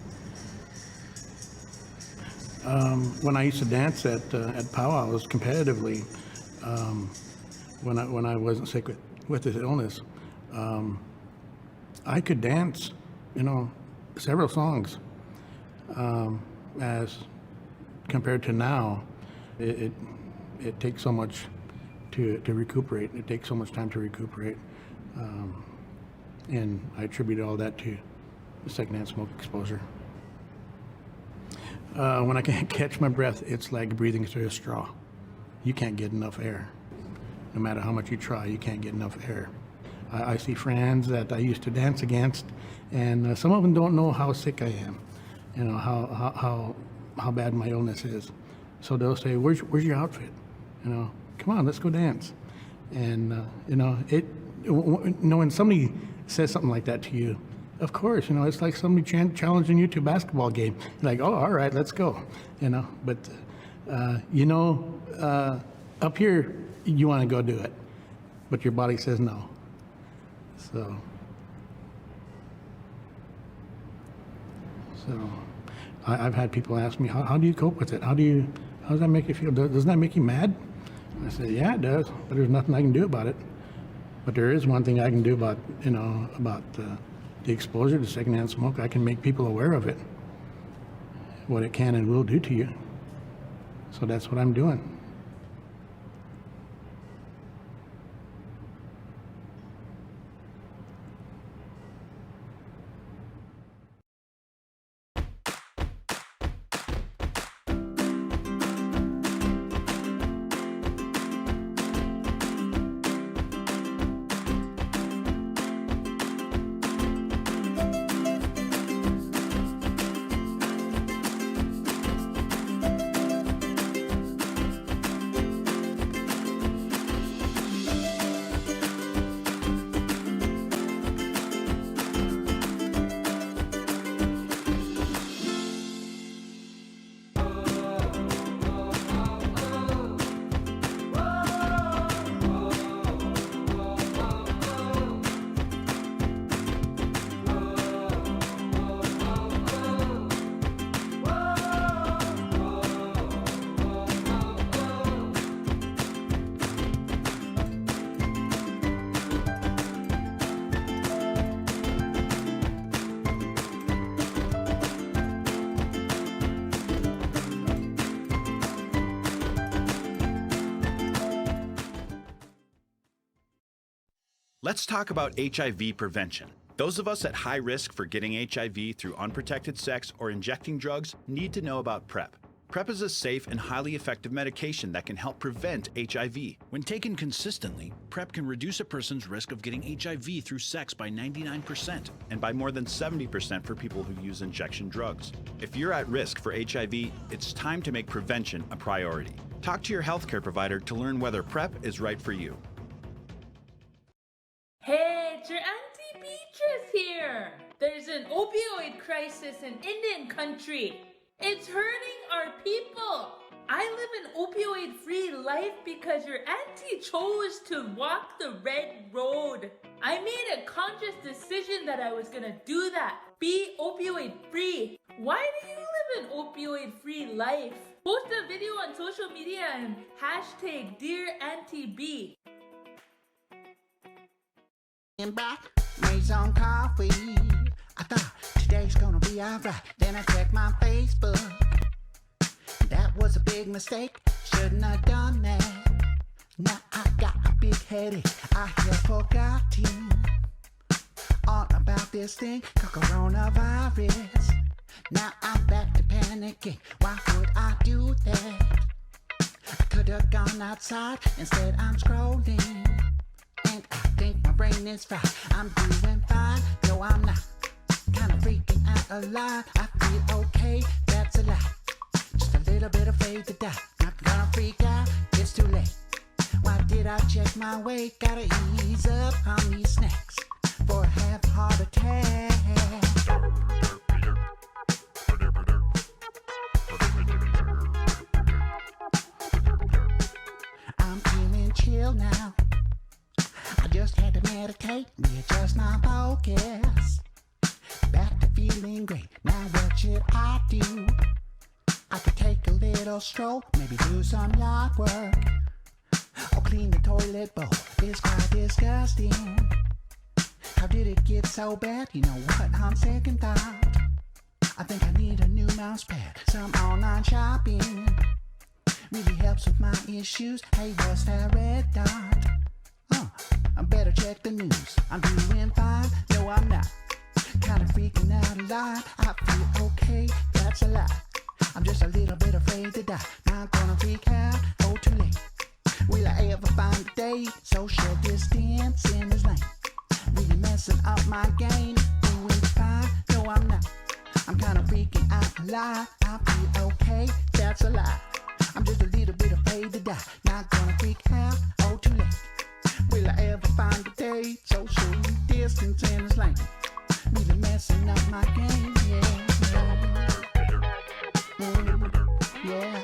When I used to dance at powwows competitively, when I wasn't sick with this illness, I could dance, several songs. As compared to now, it takes so much to recuperate. It takes so much time to recuperate. And I attribute all that to the secondhand smoke exposure. When I can't catch my breath, it's like breathing through a straw. You can't get enough air. No matter how much you try, you can't get enough air. I see friends that I used to dance against, and some of them don't know how sick I am, how bad my illness is. So they'll say, where's your outfit? Come on, let's go dance. And when somebody says something like that to you, of course, it's like somebody challenging you to a basketball game. You're like, oh, all right, let's go. But up here, you want to go do it, but your body says no. So I've had people ask me, how do you cope with it? How does that make you feel? Doesn't that make you mad? I said, yeah, it does, but there's nothing I can do about it. But there is one thing I can do about the exposure to secondhand smoke. I can make people aware of it, what it can and will do to you. So that's what I'm doing. Let's talk about HIV prevention. Those of us at high risk for getting HIV through unprotected sex or injecting drugs need to know about PrEP. PrEP is a safe and highly effective medication that can help prevent HIV. When taken consistently, PrEP can reduce a person's risk of getting HIV through sex by 99% and by more than 70% for people who use injection drugs. If you're at risk for HIV, it's time to make prevention a priority. Talk to your healthcare provider to learn whether PrEP is right for you. Hey, it's your Auntie Beatrice here. There's an opioid crisis in Indian country. It's hurting our people. I live live an opioid-free life because your auntie chose to walk the red road. I made a conscious decision that I was gonna do that. Be opioid-free. Why do you live an opioid-free life? Post a video on social media and hashtag Dear Auntie B. Made some coffee. I thought today's gonna be alright. Then I checked my Facebook. That was a big mistake. Shouldn't have done that. Now I got a big headache. I have forgotten all about this thing called coronavirus. Now I'm back to panicking. Why would I do that? I could have gone outside. Instead I'm scrolling. And I think my brain is fried. I'm doing fine. No, I'm not. Kinda freaking out a lot. I feel okay. That's a lie. Just a little bit afraid to die. Not gonna freak out. It's too late. Why did I check my weight? Gotta ease up on these snacks for a half heart attack. I'm feeling chill now. I just had to meditate, readjust my focus. Back to feeling great. Now what should I do? I could take a little stroll, maybe do some yard work, or clean the toilet bowl. It's quite disgusting. How did it get so bad? You know what? On second thought, I think I need a new mouse pad. Some online shopping really helps with my issues. Hey, what's that red dot? I better check the news. I'm doing fine. No, I'm not. Kinda freaking out a lot. I feel okay. That's a lie. I'm just a little bit afraid to die. Not gonna freak out. Oh, too late. Will I ever find a day? Social distancing is lame. Really messing up my game. Doing fine. No, I'm not. I'm kinda freaking out a lot. I feel okay. That's a lie. I'm just a little bit afraid to die. Not gonna freak out. Oh, too late. Will I ever find a day? Social distancing is lame. Really messing up my game, yeah. Yeah.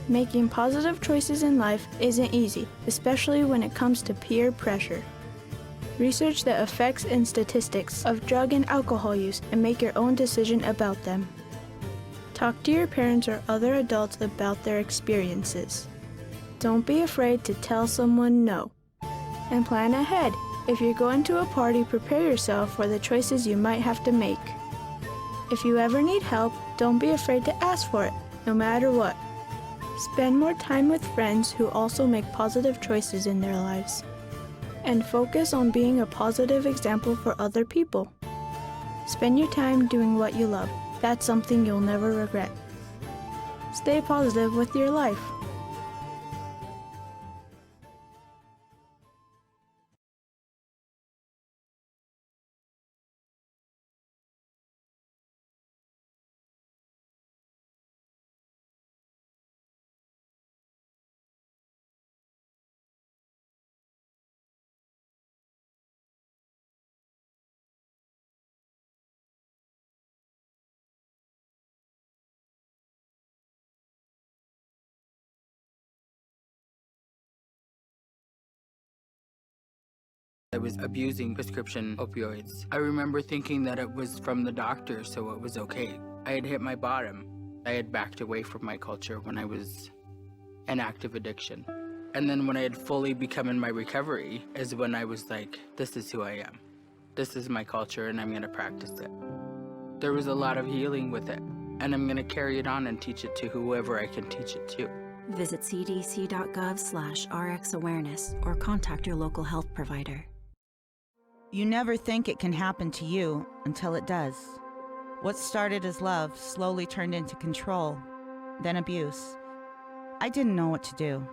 Making positive choices in life isn't easy, especially when it comes to peer pressure. Research the effects and statistics of drug and alcohol use and make your own decision about them. Talk to your parents or other adults about their experiences. Don't be afraid to tell someone no. And plan ahead. If you're going to a party, prepare yourself for the choices you might have to make. If you ever need help, don't be afraid to ask for it, no matter what. Spend more time with friends who also make positive choices in their lives. And focus on being a positive example for other people. Spend your time doing what you love. That's something you'll never regret. Stay positive with your life. I was abusing prescription opioids. I remember thinking that it was from the doctor, so it was okay. I had hit my bottom, I had backed away from my culture when I was in active addiction. And then when I had fully become in my recovery is when I was like, this is who I am. This is my culture and I'm gonna practice it. There was a lot of healing with it, and I'm gonna carry it on and teach it to whoever I can teach it to. Visit cdc.gov/RxAwareness or contact your local health provider. You never think it can happen to you until it does. What started as love slowly turned into control, then abuse. I didn't know what to do.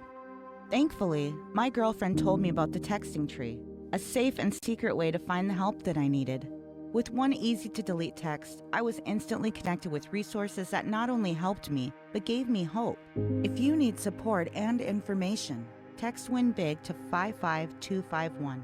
Thankfully, my girlfriend told me about the texting tree, a safe and secret way to find the help that I needed. With one easy-to-delete text, I was instantly connected with resources that not only helped me, but gave me hope. If you need support and information, text WIN BIG to 55251.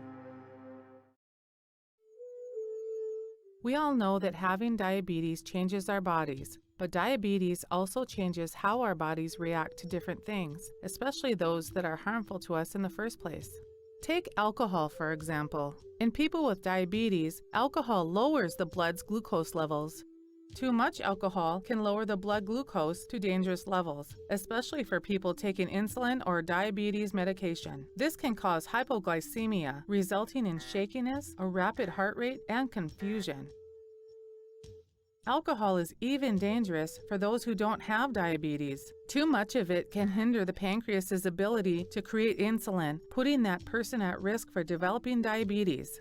We all know that having diabetes changes our bodies, but diabetes also changes how our bodies react to different things, especially those that are harmful to us in the first place. Take alcohol, for example. In people with diabetes, alcohol lowers the blood's glucose levels. Too much alcohol can lower the blood glucose to dangerous levels, especially for people taking insulin or diabetes medication. This can cause hypoglycemia, resulting in shakiness, a rapid heart rate, and confusion. Alcohol is even dangerous for those who don't have diabetes. Too much of it can hinder the pancreas's ability to create insulin, putting that person at risk for developing diabetes.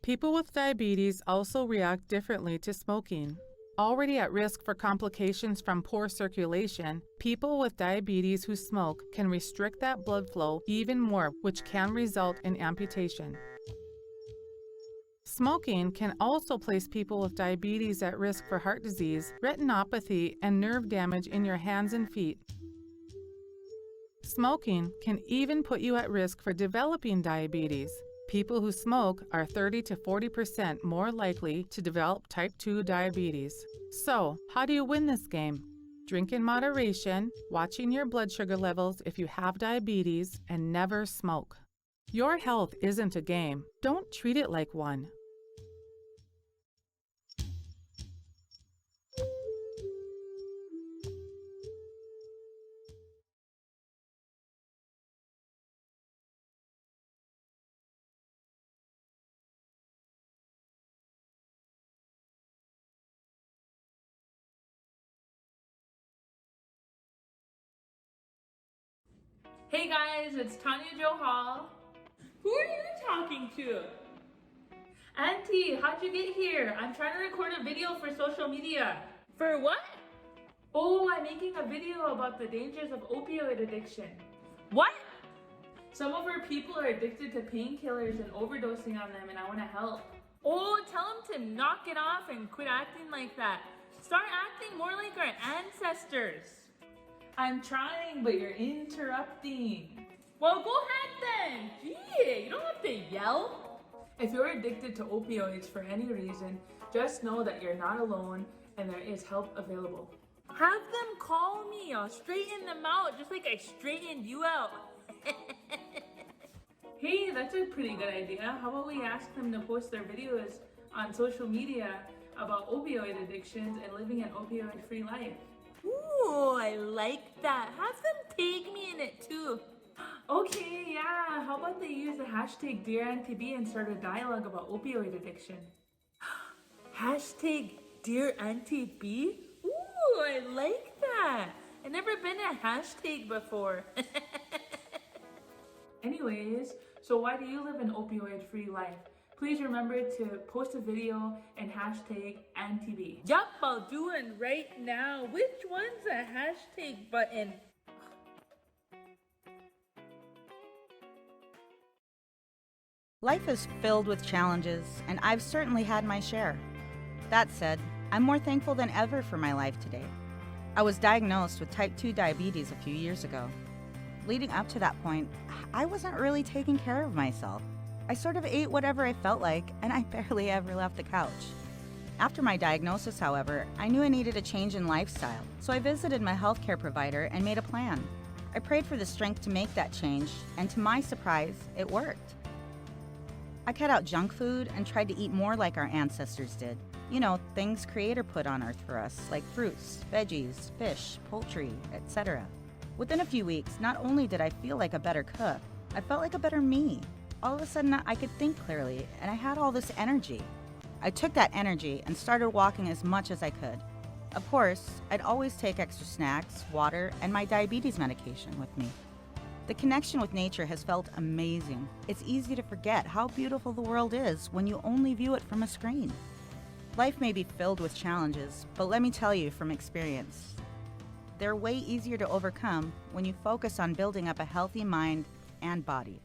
People with diabetes also react differently to smoking. Already at risk for complications from poor circulation, people with diabetes who smoke can restrict that blood flow even more, which can result in amputation. Smoking can also place people with diabetes at risk for heart disease, retinopathy, and nerve damage in your hands and feet. Smoking can even put you at risk for developing diabetes. People who smoke are 30 to 40% more likely to develop type 2 diabetes. So, how do you win this game? Drink in moderation, watching your blood sugar levels if you have diabetes, and never smoke. Your health isn't a game. Don't treat it like one. Hey guys, it's Tanya Jo Hall. Who are you talking to? Auntie, how'd you get here? I'm trying to record a video for social media. For what? Oh, I'm making a video about the dangers of opioid addiction. What? Some of our people are addicted to painkillers and overdosing on them, and I want to help. Oh, tell them to knock it off and quit acting like that. Start acting more like our ancestors. I'm trying, but you're interrupting. Well, go ahead then. Gee, you don't have to yell. If you're addicted to opioids for any reason, just know that you're not alone and there is help available. Have them call me. I'll straighten them out just like I straightened you out. Hey, that's a pretty good idea. How about we ask them to post their videos on social media about opioid addictions and living an opioid-free life? Ooh, I like that. Have them tag me in it too. Okay, yeah. How about they use the hashtag DearAuntieB and start a dialogue about opioid addiction? Hashtag DearAuntieB? Ooh, I like that. I've never been a hashtag before. Anyways, so why do you live an opioid-free life? Please remember to post a video and hashtag AuntieB. Yup, I'll do it right now. Which one's a hashtag button? Life is filled with challenges, and I've certainly had my share. That said, I'm more thankful than ever for my life today. I was diagnosed with type 2 diabetes a few years ago. Leading up to that point, I wasn't really taking care of myself. I sort of ate whatever I felt like, and I barely ever left the couch. After my diagnosis, however, I knew I needed a change in lifestyle, so I visited my healthcare provider and made a plan. I prayed for the strength to make that change, and to my surprise, it worked. I cut out junk food and tried to eat more like our ancestors did. You know, things Creator put on earth for us, like fruits, veggies, fish, poultry, etc. Within a few weeks, not only did I feel like a better cook, I felt like a better me. All of a sudden, I could think clearly, and I had all this energy. I took that energy and started walking as much as I could. Of course, I'd always take extra snacks, water, and my diabetes medication with me. The connection with nature has felt amazing. It's easy to forget how beautiful the world is when you only view it from a screen. Life may be filled with challenges, but let me tell you from experience, they're way easier to overcome when you focus on building up a healthy mind and body.